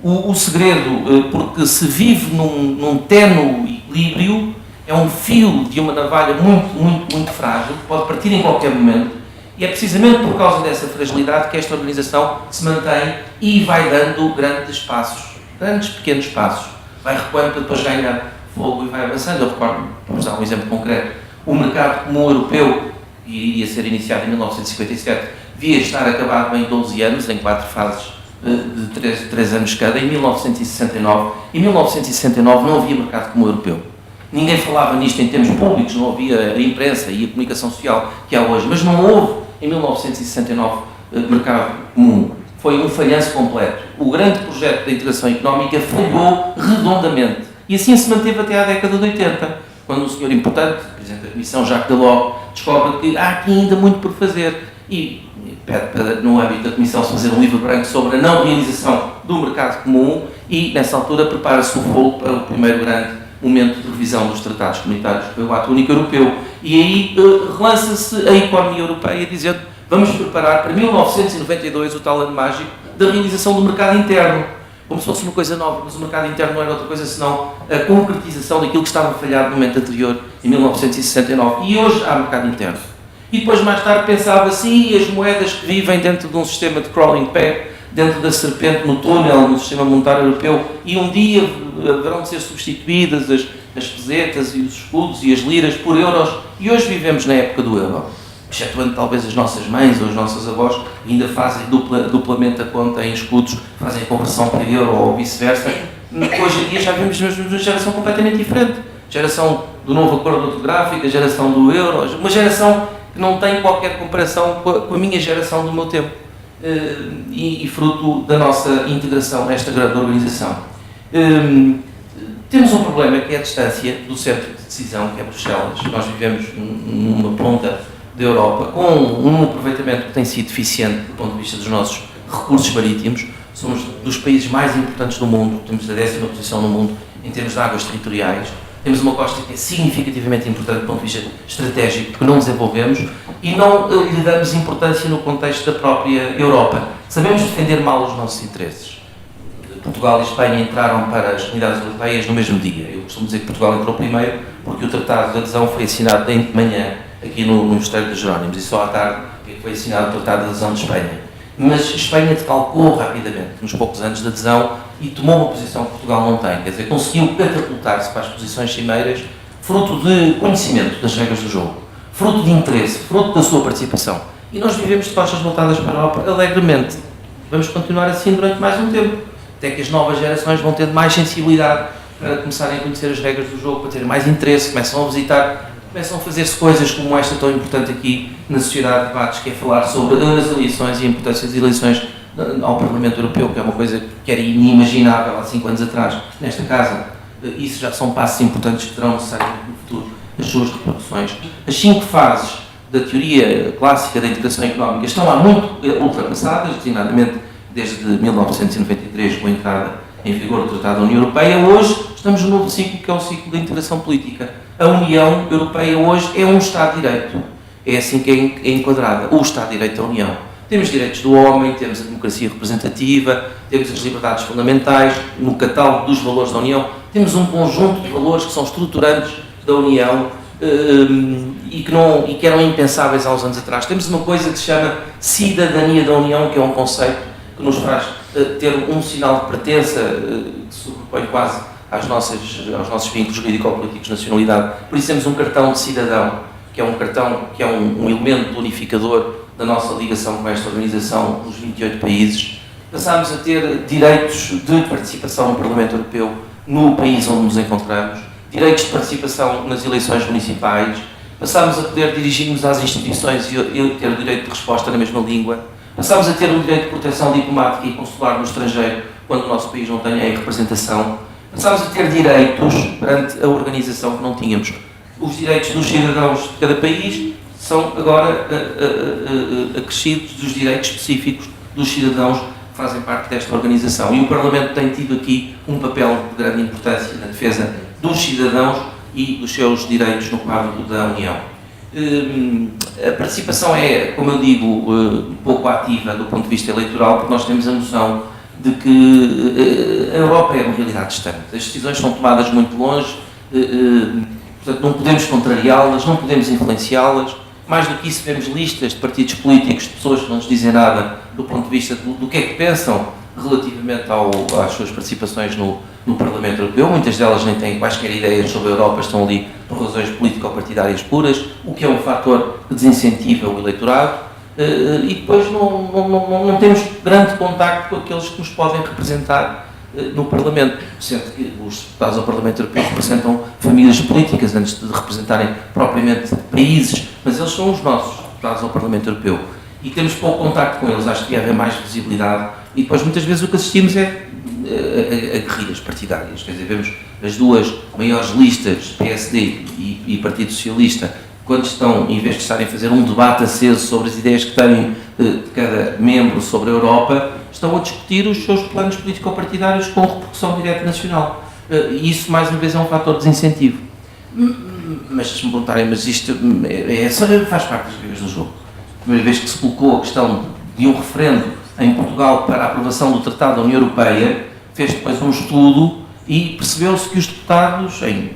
o segredo, porque se vive num ténue equilíbrio, é um fio de uma navalha muito frágil, que pode partir em qualquer momento, e é precisamente por causa dessa fragilidade que esta organização se mantém e vai dando grandes passos, grandes pequenos passos, vai recuando para depois ganhar fogo e vai avançando. Eu recordo, vou usar um exemplo concreto, o mercado comum europeu, que iria ser iniciado em 1957, devia estar acabado em 12 anos, em 4 fases de 3 anos cada, em 1969. Em 1969 não havia mercado comum europeu. Ninguém falava nisto em termos públicos, não havia a imprensa e a comunicação social que há hoje, mas não houve em 1969 mercado comum. Foi um falhanço completo. O grande projeto da integração económica falhou redondamente. E assim se manteve até à década de 80, quando um senhor importante, o Presidente da Comissão, Jacques Delors, descobre que há aqui ainda muito por fazer e pede para, no âmbito da Comissão, se fazer um livro branco sobre a não realização do mercado comum e, nessa altura, prepara-se o fogo para o primeiro grande momento de revisão dos tratados comunitários pelo Ato Único Europeu. E aí relança-se a economia europeia dizendo vamos preparar para 1992 o tal ano mágico da realização do mercado interno, como se fosse uma coisa nova, mas o mercado interno não era outra coisa senão a concretização daquilo que estava falhado no momento anterior, em 1969. E hoje há mercado interno. E depois, mais tarde, pensava-se, e as moedas que vivem dentro de um sistema de crawling peg, dentro da serpente no túnel, no sistema monetário europeu, e um dia haverão de ser substituídas as pesetas e os escudos e as liras por euros, e hoje vivemos na época do euro. Excetuando talvez as nossas mães ou as nossas avós, que ainda fazem duplamente a conta em escudos, fazem a conversão para euro ou vice-versa. Hoje em dia já vimos uma geração completamente diferente. Geração do novo acordo ortográfico, a geração do euro, uma geração que não tem qualquer comparação com a minha geração do meu tempo. E fruto da nossa integração nesta grande organização. Temos um problema que é a distância do centro de decisão, que é Bruxelas. Nós vivemos numa ponta da Europa, com um aproveitamento que tem sido eficiente do ponto de vista dos nossos recursos marítimos. Somos dos países mais importantes do mundo, temos a 10ª posição no mundo em termos de águas territoriais. Temos uma costa que é significativamente importante do ponto de vista estratégico, que não desenvolvemos e não lhe damos importância no contexto da própria Europa. Sabemos defender mal os nossos interesses. Portugal e Espanha entraram para as comunidades europeias no mesmo dia. Eu costumo dizer que Portugal entrou primeiro porque o Tratado de Adesão foi assinado de manhã aqui no Mosteiro dos Jerónimos e só à tarde foi assinado o Tratado de Adesão de Espanha. Mas Espanha decalcou rapidamente, nos poucos anos de adesão, e tomou uma posição que Portugal não tem. Quer dizer, conseguiu catapultar-se para as posições cimeiras, fruto de conhecimento das regras do jogo, fruto de interesse, fruto da sua participação. E nós vivemos de costas voltadas para a Europa alegremente. Vamos continuar assim durante mais um tempo, até que as novas gerações vão ter mais sensibilidade para começarem a conhecer as regras do jogo, para terem mais interesse, começam a visitar, começam a fazer-se coisas como esta tão importante aqui na Sociedade de Debates, que é falar sobre as eleições e a importância das eleições ao Parlamento Europeu, que é uma coisa que era inimaginável há 5 anos atrás nesta casa. Isso já são passos importantes que terão necessariamente no futuro as suas repercussões. As 5 fases da teoria clássica da integração económica estão há muito ultrapassadas, designadamente desde 1993, com a entrada em vigor do Tratado da União Europeia. Hoje estamos num novo ciclo, que é o ciclo da integração política. A União Europeia hoje é um Estado de Direito. É assim que é enquadrada, o Estado de Direito da União. Temos direitos do homem, temos a democracia representativa, temos as liberdades fundamentais, no catálogo dos valores da União, temos um conjunto de valores que são estruturantes da União e que eram impensáveis há uns anos atrás. Temos uma coisa que se chama cidadania da União, que é um conceito que nos faz ter um sinal de pertença que se sobrepõe quase aos nossos vínculos jurídico-políticos de nacionalidade. Por isso temos um cartão de cidadão, que é um cartão, que é um elemento unificador da nossa ligação com esta organização dos 28 países. Passámos a ter direitos de participação no Parlamento Europeu no país onde nos encontramos, direitos de participação nas eleições municipais, passámos a poder dirigir-nos às instituições e ter o direito de resposta na mesma língua, passámos a ter o direito de proteção diplomática e consular no estrangeiro quando o nosso país não tem em representação, passámos a ter direitos perante a organização que não tínhamos. Os direitos dos cidadãos de cada país são agora acrescidos dos direitos específicos dos cidadãos que fazem parte desta organização. E o Parlamento tem tido aqui um papel de grande importância na defesa dos cidadãos e dos seus direitos no quadro da União. A participação é, como eu digo, pouco ativa do ponto de vista eleitoral, porque nós temos a noção de que a Europa é uma realidade distante. As decisões são tomadas muito longe, portanto não podemos contrariá-las, não podemos influenciá-las. Mais do que isso, vemos listas de partidos políticos, de pessoas que não nos dizem nada do ponto de vista do que é que pensam relativamente às suas participações no Parlamento Europeu. Muitas delas nem têm quaisquer ideias sobre a Europa, estão ali por razões político-partidárias puras, o que é um fator que desincentiva o eleitorado, e depois não temos grande contacto com aqueles que nos podem representar no Parlamento, sendo que os deputados ao Parlamento Europeu representam famílias políticas antes de representarem propriamente países, mas eles são os nossos deputados ao Parlamento Europeu e temos pouco contacto com eles. Acho que devia haver mais visibilidade e depois muitas vezes o que assistimos é a guerrilhas partidárias, quer dizer, vemos as duas maiores listas, PSD e Partido Socialista, quando estão, em vez de estarem a fazer um debate aceso sobre as ideias que têm de cada membro sobre a Europa, estão a discutir os seus planos político-partidários com repercussão direta nacional. E isso, mais uma vez, é um fator de desincentivo. Mas se me perguntarem, mas isto faz parte das regras do jogo. A primeira vez que se colocou a questão de um referendo em Portugal para a aprovação do Tratado da União Europeia, fez depois um estudo e percebeu-se que os deputados, em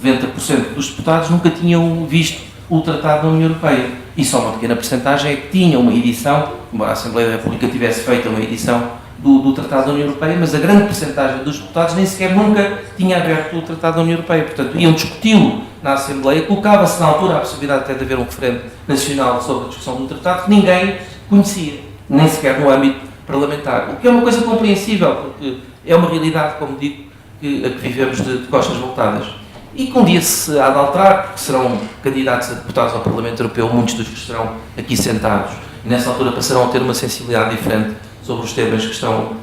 90% dos deputados, nunca tinham visto o Tratado da União Europeia. E só uma pequena percentagem é que tinha uma edição, embora a Assembleia da República tivesse feito uma edição do Tratado da União Europeia, mas a grande percentagem dos deputados nem sequer nunca tinha aberto o Tratado da União Europeia. Portanto, iam discuti-lo na Assembleia, colocava-se na altura a possibilidade até de haver um referendo nacional sobre a discussão do Tratado que ninguém conhecia, nem sequer no âmbito parlamentar. O que é uma coisa compreensível, porque é uma realidade, como digo, a que vivemos de costas voltadas. E que um dia se há de alterar, porque serão candidatos a deputados ao Parlamento Europeu, muitos dos que estarão aqui sentados, e nessa altura passarão a ter uma sensibilidade diferente sobre os temas que estão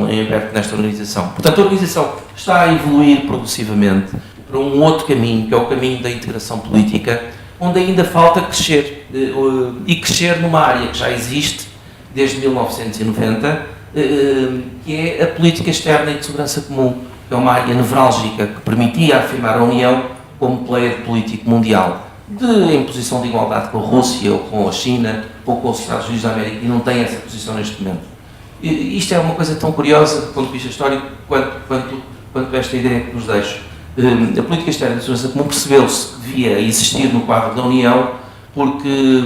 em aberto nesta organização. Portanto, a organização está a evoluir progressivamente para um outro caminho, que é o caminho da integração política, onde ainda falta crescer, e crescer numa área que já existe desde 1990, que é a política externa e de segurança comum, que é uma área nevrálgica que permitia afirmar a União como player político mundial, em posição de igualdade com a Rússia, ou com a China, ou com os Estados Unidos da América, e não tem essa posição neste momento. Isto é uma coisa tão curiosa, do ponto de vista histórico, quanto esta ideia que nos deixo. A política externa de segurança comum percebeu-se que devia existir no quadro da União, porque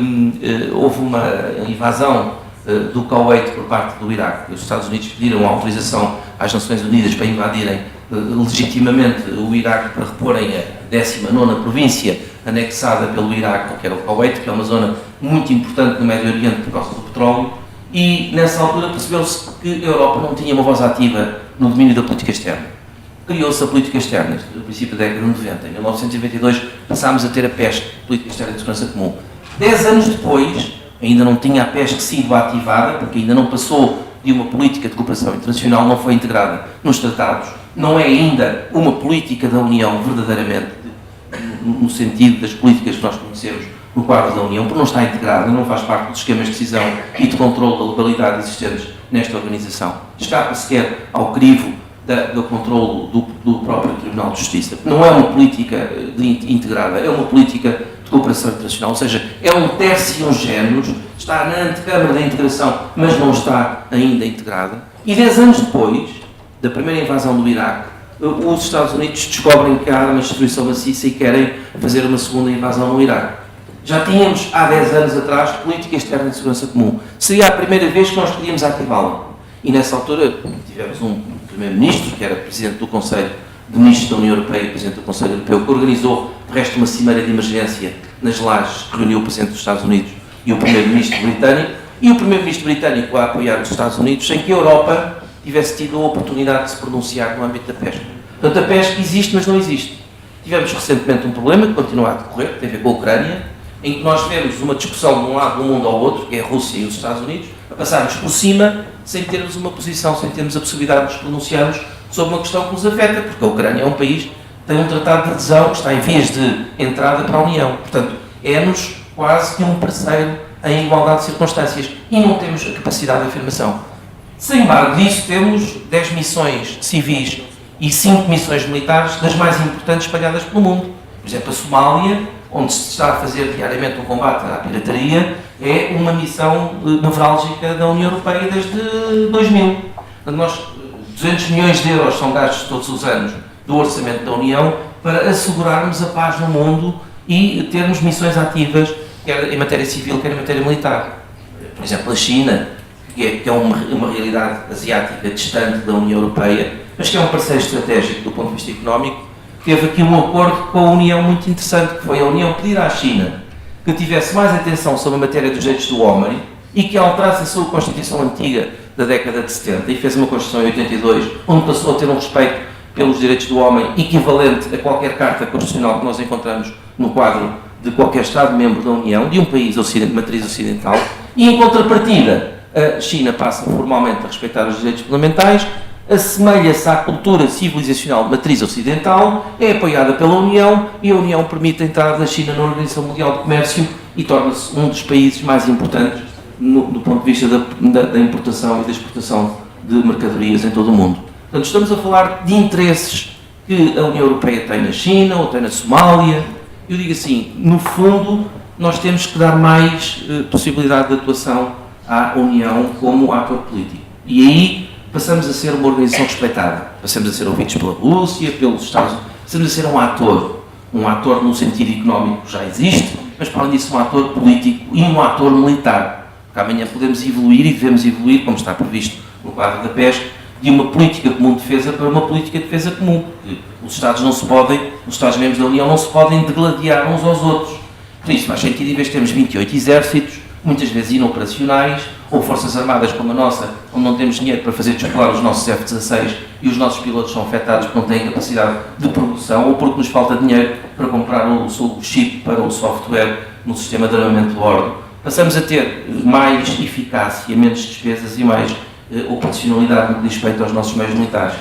houve uma invasão do Kuwait por parte do Iraque. Os Estados Unidos pediram autorização às Nações Unidas para invadirem legitimamente o Iraque, para reporem a 19ª província anexada pelo Iraque, que era o Kuwait, que é uma zona muito importante no Médio Oriente por causa do petróleo, e nessa altura percebeu-se que a Europa não tinha uma voz ativa no domínio da política externa. Criou-se a política externa, no princípio da década de 90. Em 1992 passámos a ter a PESC, Política Externa de Segurança Comum. 10 anos depois, ainda não tinha a PESC sido ativada, porque ainda não passou de uma política de cooperação internacional, não foi integrada nos tratados, não é ainda uma política da União verdadeiramente, no sentido das políticas que nós conhecemos no quadro da União, porque não está integrada, não faz parte dos esquemas de decisão e de controle da legalidade existentes nesta organização. Escapa sequer ao crivo do controle do próprio Tribunal de Justiça. Não é uma política integrada, é uma política de cooperação internacional, ou seja, é um tertium genus, está na antecâmara da integração, mas não está ainda integrada. E 10 anos depois da primeira invasão do Iraque, os Estados Unidos descobrem que há armas de destruição maciça e querem fazer uma segunda invasão no Iraque. Já tínhamos, há 10 anos atrás, política externa de segurança comum. Seria a primeira vez que nós podíamos ativá-la. E nessa altura tivemos um primeiro-ministro, que era presidente do Conselho de Ministros da União Europeia e presidente do Conselho Europeu, que organizou, de resto, uma cimeira de emergência nas Lajes, que reuniu o presidente dos Estados Unidos e o primeiro-ministro britânico, e o primeiro-ministro britânico a apoiar os Estados Unidos, sem que a Europa tivesse tido a oportunidade de se pronunciar no âmbito da pesca. Portanto, a pesca existe, mas não existe. Tivemos recentemente um problema que continua a decorrer, que tem a ver com a Ucrânia, em que nós vemos uma discussão de um lado do mundo ao outro, que é a Rússia e os Estados Unidos, a passarmos por cima, sem termos uma posição, sem termos a possibilidade de nos pronunciarmos sobre uma questão que nos afeta, porque a Ucrânia é um país que tem um tratado de adesão, que está em vias de entrada para a União. Portanto, é-nos quase que um parceiro em igualdade de circunstâncias e não temos a capacidade de afirmação. Sem embargo disso, temos 10 missões civis e 5 missões militares das mais importantes espalhadas pelo mundo. Por exemplo, a Somália, onde se está a fazer diariamente um combate à pirataria, é uma missão nevrálgica da União Europeia desde 2000. Nós, 200 milhões de euros são gastos todos os anos do orçamento da União para assegurarmos a paz no mundo e termos missões ativas, quer em matéria civil, quer em matéria militar. Por exemplo, a China, que é uma realidade asiática distante da União Europeia, mas que é um parceiro estratégico do ponto de vista económico, teve aqui um acordo com a União muito interessante, que foi a União pedir à China que tivesse mais atenção sobre a matéria dos direitos do homem e que alterasse a sua Constituição antiga da década de 70 e fez uma Constituição em 82, onde passou a ter um respeito pelos direitos do homem equivalente a qualquer carta constitucional que nós encontramos no quadro de qualquer Estado-membro da União, de um país de matriz ocidental, e em contrapartida a China passa formalmente a respeitar os direitos fundamentais, assemelha-se à cultura civilizacional de matriz ocidental, é apoiada pela União e a União permite a entrada da China na Organização Mundial de Comércio e torna-se um dos países mais importantes do ponto de vista da importação e da exportação de mercadorias em todo o mundo. Portanto, estamos a falar de interesses que a União Europeia tem na China ou tem na Somália. Eu digo assim, no fundo, nós temos que dar mais possibilidade de atuação à União como ator político. E aí passamos a ser uma organização respeitada. Passamos a ser ouvidos pela Rússia, pelos Estados Unidos. Passamos a ser um ator no sentido económico já existe, mas para além disso um ator político e um ator militar. Porque amanhã podemos evoluir e devemos evoluir, como está previsto no quadro da PESC, de uma política comum de defesa para uma política de defesa comum. Porque os Estados-membros da União não se podem degladiar uns aos outros. Por isso faz sentido, em vez de termos 28 exércitos, muitas vezes inoperacionais, ou forças armadas como a nossa, onde não temos dinheiro para fazer descolar os nossos F-16 e os nossos pilotos são afetados porque não têm capacidade de produção ou porque nos falta dinheiro para comprar o chip para o software no sistema de armamento de bordo. Passamos a ter mais eficácia, menos despesas e mais operacionalidade no que diz respeito aos nossos meios militares.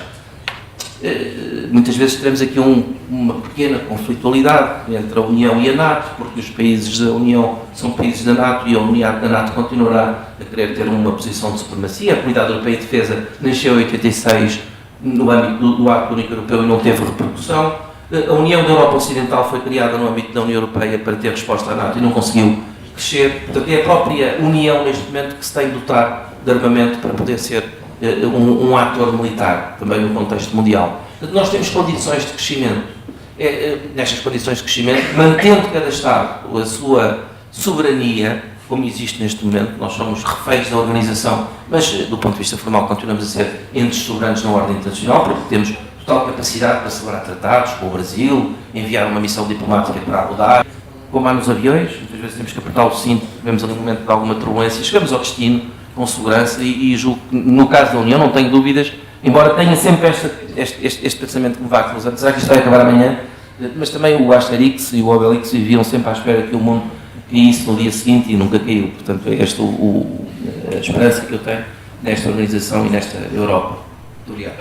Muitas vezes teremos aqui uma pequena conflitualidade entre a União e a NATO, porque os países da União são países da NATO e a União da NATO continuará a querer ter uma posição de supremacia. A Comunidade Europeia de Defesa nasceu em 86 no âmbito do Ato Único Europeu e não teve repercussão. A União da Europa Ocidental foi criada no âmbito da União Europeia para ter resposta à NATO e não conseguiu crescer. Portanto, é a própria União neste momento que se tem de dotar de armamento para poder ser um ator militar, também no contexto mundial. Portanto, nós temos condições de crescimento. Nestas condições de crescimento, mantendo cada Estado a sua soberania, como existe neste momento, nós somos reféns da organização, mas do ponto de vista formal continuamos a ser entes soberanos na ordem internacional, porque temos total capacidade para celebrar tratados com o Brasil, enviar uma missão diplomática para Abu Dhabi. Como há nos aviões, muitas vezes temos que apertar o cinto, vemos ali um momento de alguma turbulência, chegamos ao destino com segurança e julgo que, no caso da União, não tenho dúvidas, embora tenha sempre este pensamento que me vai cruzando, será que isto vai acabar amanhã? Mas também o Asterix e o Obelix viviam sempre à espera que o mundo caísse no dia seguinte e nunca caiu. Portanto, é esta a esperança que eu tenho nesta organização e nesta Europa. Muito obrigado.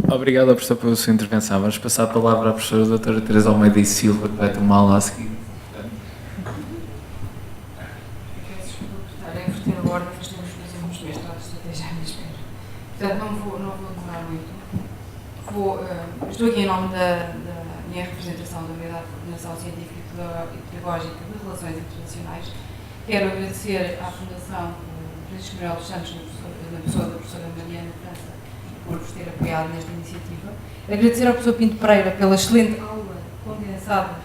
Obrigado, professor, pela sua intervenção. Vamos passar a palavra à professora doutora Teresa Almeida e Silva, que vai tomá-la a seguir. Estar a inverter a ordem, mas temos que fazer uns mestrados de estratégia à minha espera. Portanto, não vou demorar muito. Estou aqui em nome da minha representação da Unidade de Coordenação Científica e Pedagógica de Relações Internacionais. Quero agradecer à Fundação Francisco Manuel dos Santos, na pessoa da professora Mariana França, por vos ter apoiado nesta iniciativa. Agradecer ao professor Pinto Pereira pela excelente aula condensada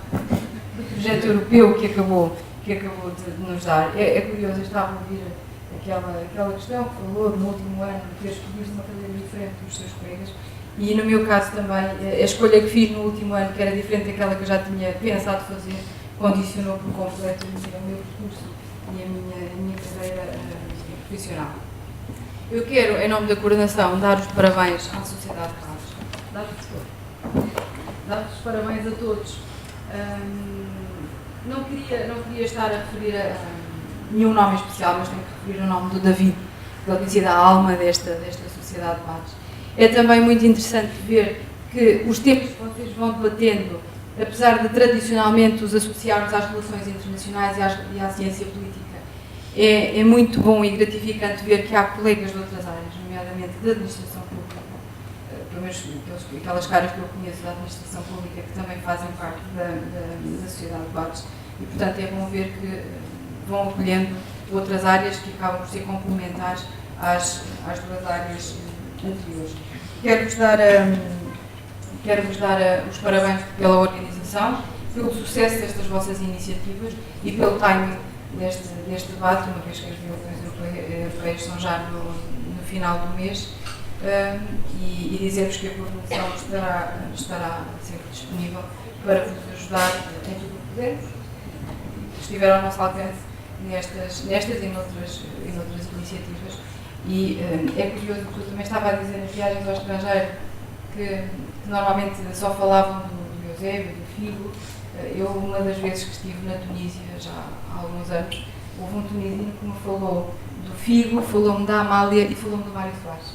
do projeto europeu que acabou de nos dar. É curioso, eu estava a ouvir aquela questão que falou no último ano de ter escolhido uma cadeira diferente dos seus colegas e no meu caso também a escolha que fiz no último ano, que era diferente daquela que eu já tinha pensado fazer, condicionou por completo o meu percurso e a minha carreira profissional. Eu quero, em nome da coordenação, dar os parabéns à Sociedade de Paz. Dar os parabéns a todos. Não queria estar a referir a nenhum nome especial, mas tenho que referir o nome do David, que ele tem sido a alma desta Sociedade de Paz. É também muito interessante ver que os temas que vocês vão debatendo, apesar de tradicionalmente os associarmos às relações internacionais e à ciência política, é muito bom e gratificante ver que há colegas de outras áreas, nomeadamente da administração pública, pelo menos aquelas caras que eu conheço da administração pública, que também fazem parte da sociedade de Bates, e portanto é bom ver que vão acolhendo outras áreas que acabam por ser complementares às duas áreas anteriores. Quero-vos dar os parabéns pela organização, pelo sucesso destas vossas iniciativas e pelo timing deste debate, uma vez que as eleições europeias são já no final do mês, e dizer-vos que a coordenação estará sempre disponível para vos ajudar em tudo o que pudermos, que estiver ao nosso alcance nestas e noutras iniciativas. E é curioso, porque eu também estava a dizer nas viagens ao estrangeiro que normalmente só falavam do Eusébio, do Figo. Eu, uma das vezes que estive na Tunísia, já há alguns anos, houve um tunisino que me falou do Figo, falou-me da Amália e falou-me do Mário Soares.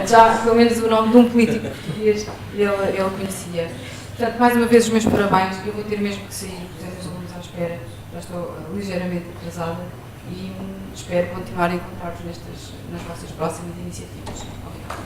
Já, pelo menos, o nome de um político português ele conhecia. Portanto, mais uma vez, os meus parabéns. Eu vou ter mesmo que sair, portanto, os alunos à espera. Já estou ligeiramente atrasada e espero continuar a encontrar-vos nas vossas próximas iniciativas. Obrigada.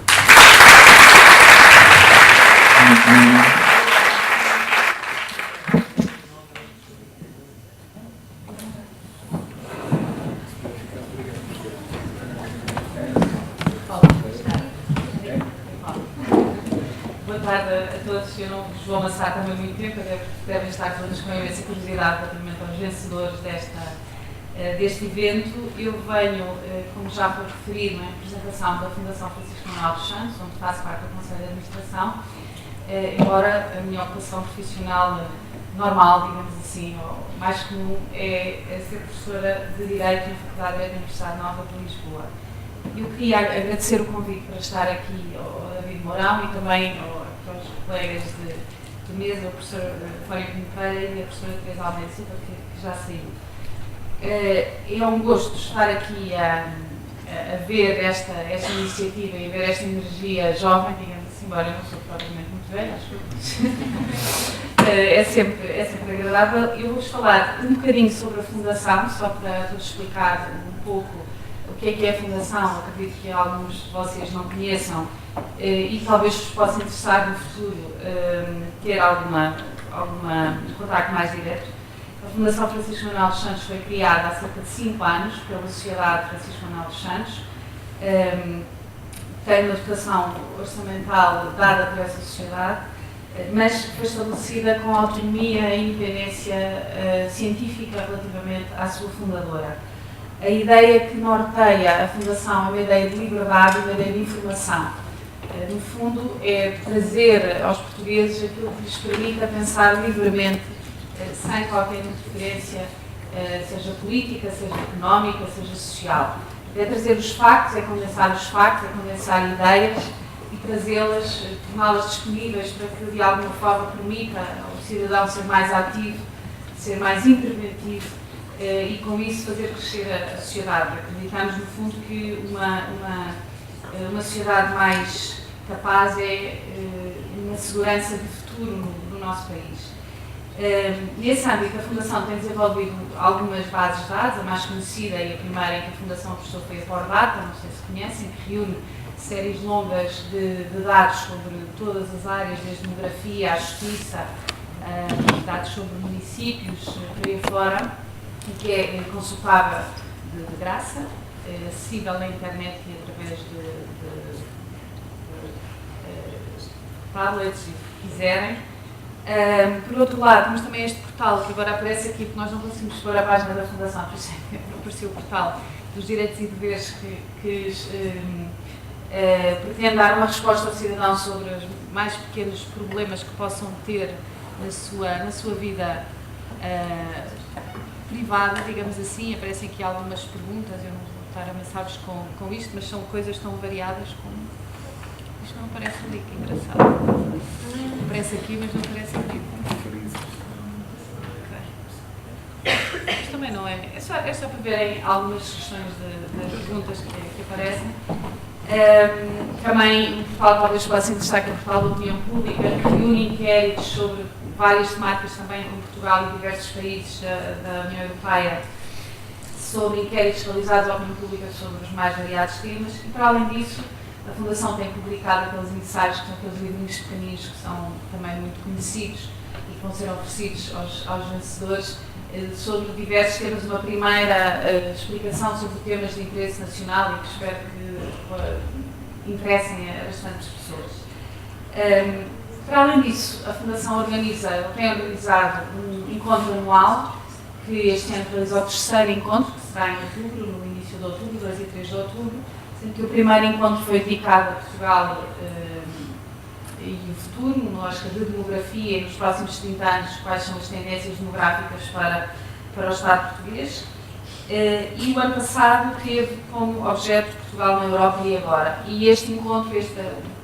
Boa tarde a todos. Eu não vos vou amassar também muito tempo, devem estar todos com imensa curiosidade relativamente aos vencedores deste evento. Eu venho, como já foi referido, em representação da Fundação Francisco Manuel dos Santos, onde faço parte do Conselho de Administração, embora a minha ocupação profissional normal, digamos assim, ou mais comum, é ser professora de Direito na Faculdade da Universidade Nova de Lisboa. Eu queria agradecer o convite para estar aqui ao David Mourão e também aos colegas de mesa, o professor Fório Pinteira e a professora Teresa Almeida Silva, que já saiu. É um gosto estar aqui a ver esta iniciativa e a ver esta energia jovem, digamos assim, embora eu não sou propriamente muito velha, acho que é sempre agradável. Eu vou-vos falar um bocadinho sobre a Fundação, só para vos explicar um pouco o que é a Fundação. Acredito que alguns de vocês não conheçam e talvez vos possa interessar no futuro ter um contacto mais direto. A Fundação Francisco Manuel dos Santos foi criada há cerca de 5 anos pela Sociedade Francisco Manuel dos Santos. Tem uma dotação orçamental dada por essa sociedade, mas foi estabelecida com autonomia e independência científica relativamente à sua fundadora. A ideia que norteia a Fundação é uma ideia de liberdade e uma ideia de informação. No fundo, é trazer aos portugueses aquilo que lhes permita pensar livremente, sem qualquer interferência, seja política, seja económica, seja social. É trazer os factos, é condensar os factos, é condensar ideias e trazê-las, torná-las disponíveis para que de alguma forma permita ao cidadão ser mais ativo, ser mais interventivo e com isso fazer crescer a sociedade. Acreditamos no fundo que uma sociedade mais capaz é uma segurança de futuro no nosso país. Nesse âmbito, a Fundação tem desenvolvido algumas bases de dados, a mais conhecida e a primeira em que a Fundação prestou foi a Pordata, não sei se conhecem, que reúne séries longas de dados sobre todas as áreas, desde demografia à justiça, dados sobre municípios, por aí fora, e que é consultável de graça, acessível na internet e através de tablets, se quiserem. Por outro lado, temos também este portal que agora aparece aqui, porque nós não conseguimos pôr a página da Fundação, por isso apareceu o portal dos direitos e deveres que pretende dar uma resposta ao cidadão sobre os mais pequenos problemas que possam ter na sua vida privada, digamos assim. Aparecem aqui algumas perguntas, eu não vou estar a amassar-vos com isto, mas são coisas tão variadas como... Isto não aparece ali, que engraçado. Aparece aqui, mas não aparece aqui. Okay. Isto também não é... É só para verem algumas questões das perguntas que aparecem. Também um portal que talvez possa interessar, que é o portal da Opinião Pública, que reúne inquéritos sobre várias temáticas também, como Portugal e diversos países da União Europeia, sobre inquéritos realizados à opinião pública sobre os mais variados temas e, para além disso, a Fundação tem publicado aqueles ensaios, que são aqueles livrinhos pequeninos que são também muito conhecidos e que vão ser oferecidos aos vencedores sobre diversos temas. Uma primeira explicação sobre temas de interesse nacional e que espero que interessem a bastantes pessoas. Para além disso, a Fundação tem organizado um encontro anual, que este ano realizou o terceiro encontro, que será em outubro, no início de outubro, 2 e 3 de outubro, sendo que o primeiro encontro foi dedicado a Portugal e o futuro, uma lógica de demografia e nos próximos 30 anos quais são as tendências demográficas para o Estado português. E o ano passado teve como objeto Portugal na Europa e agora. E este encontro, este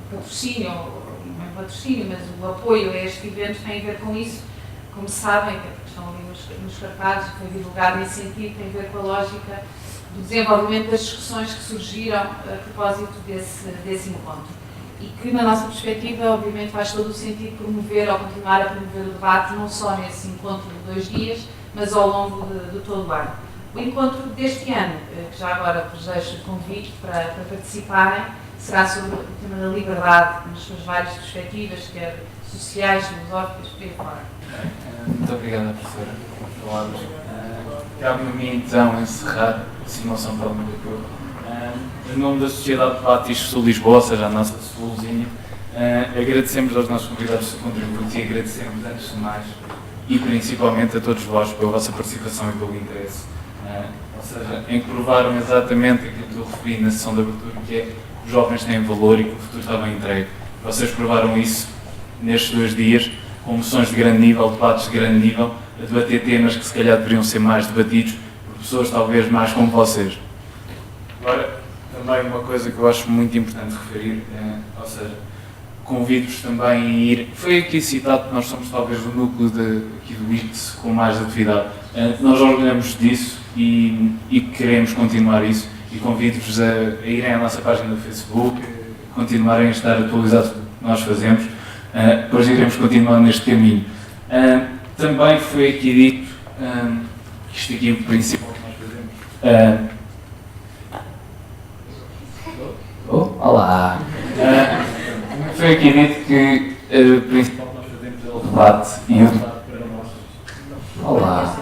patrocínio, não é patrocínio, mas o apoio a este evento tem a ver com isso. Como sabem, que estão ali nos cartazes, foi divulgado nesse sentido, tem a ver com a lógica do desenvolvimento das discussões que surgiram a propósito desse encontro. E que, na nossa perspectiva, obviamente faz todo o sentido promover ou continuar a promover o debate, não só nesse encontro de 2 dias, mas ao longo de todo o ano. O encontro deste ano, que já agora vos deixo o convite para participarem, será sobre o tema da liberdade, nas suas várias perspectivas, quer sociais, filosóficas, por aí fora. Muito obrigada, professora, por falarmos. Cabe-me a mim, então, encerrar a simulação parlamentar. Em nome da Sociedade de Batis Sul-Lisboa, ou seja, a nossa Sulzinha, agradecemos aos nossos convidados o seu contributo e agradecemos, antes de mais, e principalmente a todos vós pela vossa participação e pelo interesse. Ou seja, em que provaram exatamente aquilo que eu referi na sessão de abertura, que é que os jovens têm valor e que o futuro está bem entregue. Vocês provaram isso nestes 2 dias, com moções de grande nível, debates de grande nível, a debater temas que se calhar deveriam ser mais debatidos por pessoas talvez mais como vocês. Agora, também uma coisa que eu acho muito importante referir, ou seja, convido-vos também a ir, foi aqui citado que nós somos talvez o núcleo aqui do ICTS com mais atividade. Nós orgulhamos disso e queremos continuar isso e convido-vos a irem à nossa página do Facebook, continuarem a estar atualizados do que nós fazemos, depois iremos continuar neste caminho. Também foi aqui dito, isto aqui é o principal que nós fazemos. Olá! Foi aqui dito que o principal que nós fazemos é o debate e o debate para nós. Olá!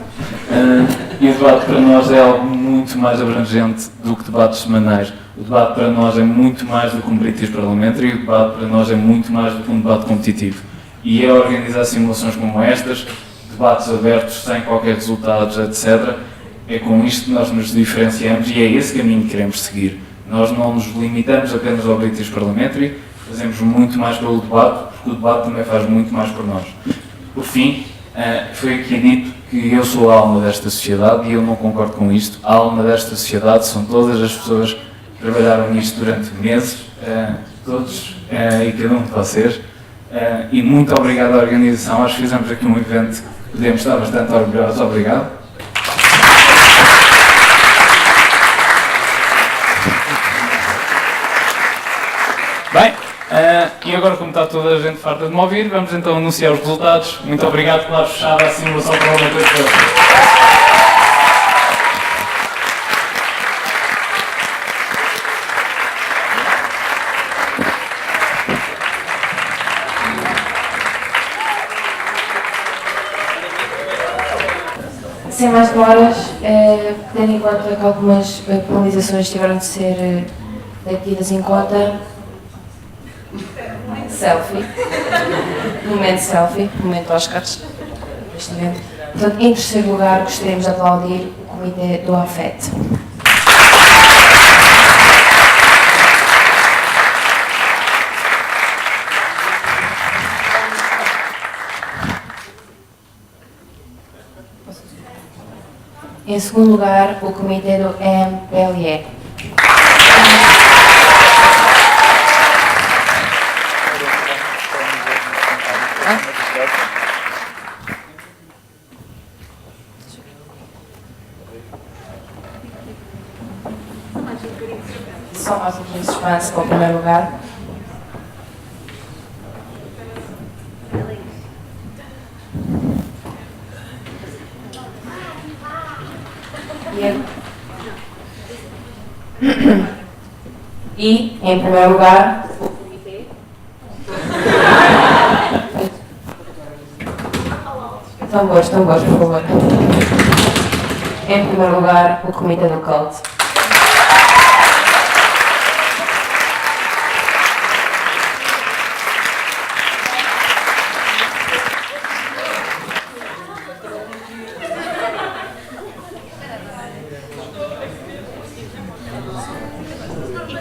E o debate para nós é algo muito mais abrangente do que debates semanais. O debate para nós é muito mais do que um British Parliamentary e o debate para nós é muito mais do que um debate competitivo. E é organizar simulações como estas, debates abertos, sem qualquer resultados, etc. É com isto que nós nos diferenciamos e é esse caminho que queremos seguir. Nós não nos limitamos apenas ao British Parliamentary, fazemos muito mais pelo debate, porque o debate também faz muito mais por nós. Por fim, foi aqui dito que eu sou a alma desta sociedade e eu não concordo com isto. A alma desta sociedade são todas as pessoas que trabalharam nisto durante meses, todos e cada um de vocês. E muito obrigado à organização. Acho que fizemos aqui um evento que podemos estar bastante orgulhosos. Obrigado. Bem, e agora como está toda a gente farta de me ouvir, vamos então anunciar os resultados. Muito obrigado por dar fechada a simulação parlamentar. Sem mais demoras, tendo em conta que algumas penalizações tiveram de ser tidas em conta, selfie, momento Oscars, portanto, em terceiro lugar, gostaríamos de aplaudir o Comitê do AFET. Em segundo lugar, o Comitê do MPLE. Só mais um pouquinho de suspense para o primeiro lugar. E, em primeiro lugar, o comitê. Tambores, por favor. Em primeiro lugar, o comitê do CULT.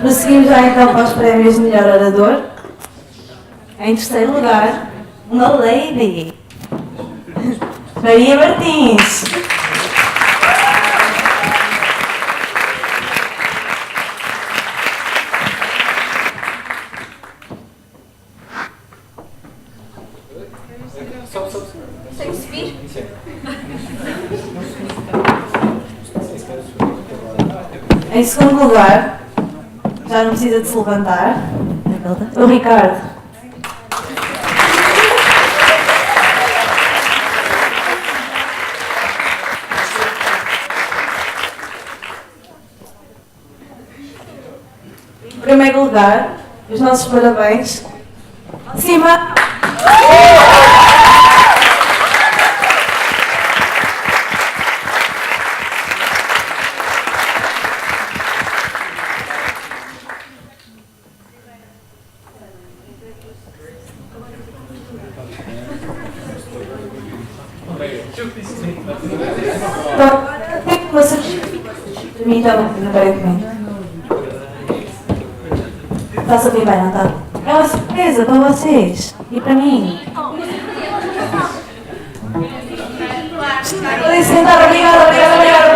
Prosseguimos já então para os prémios de melhor orador. Em terceiro lugar, uma lady, Maria Martins. Tem que subir? Em segundo lugar, já não precisa de se levantar, o Ricardo. Em primeiro lugar, os nossos parabéns. Cima! Então, agora tem uma surpresa para mim também, aparentemente. Está-se a ouvir bem, não está? É uma surpresa para vocês e para mim. Podem sentar, obrigada.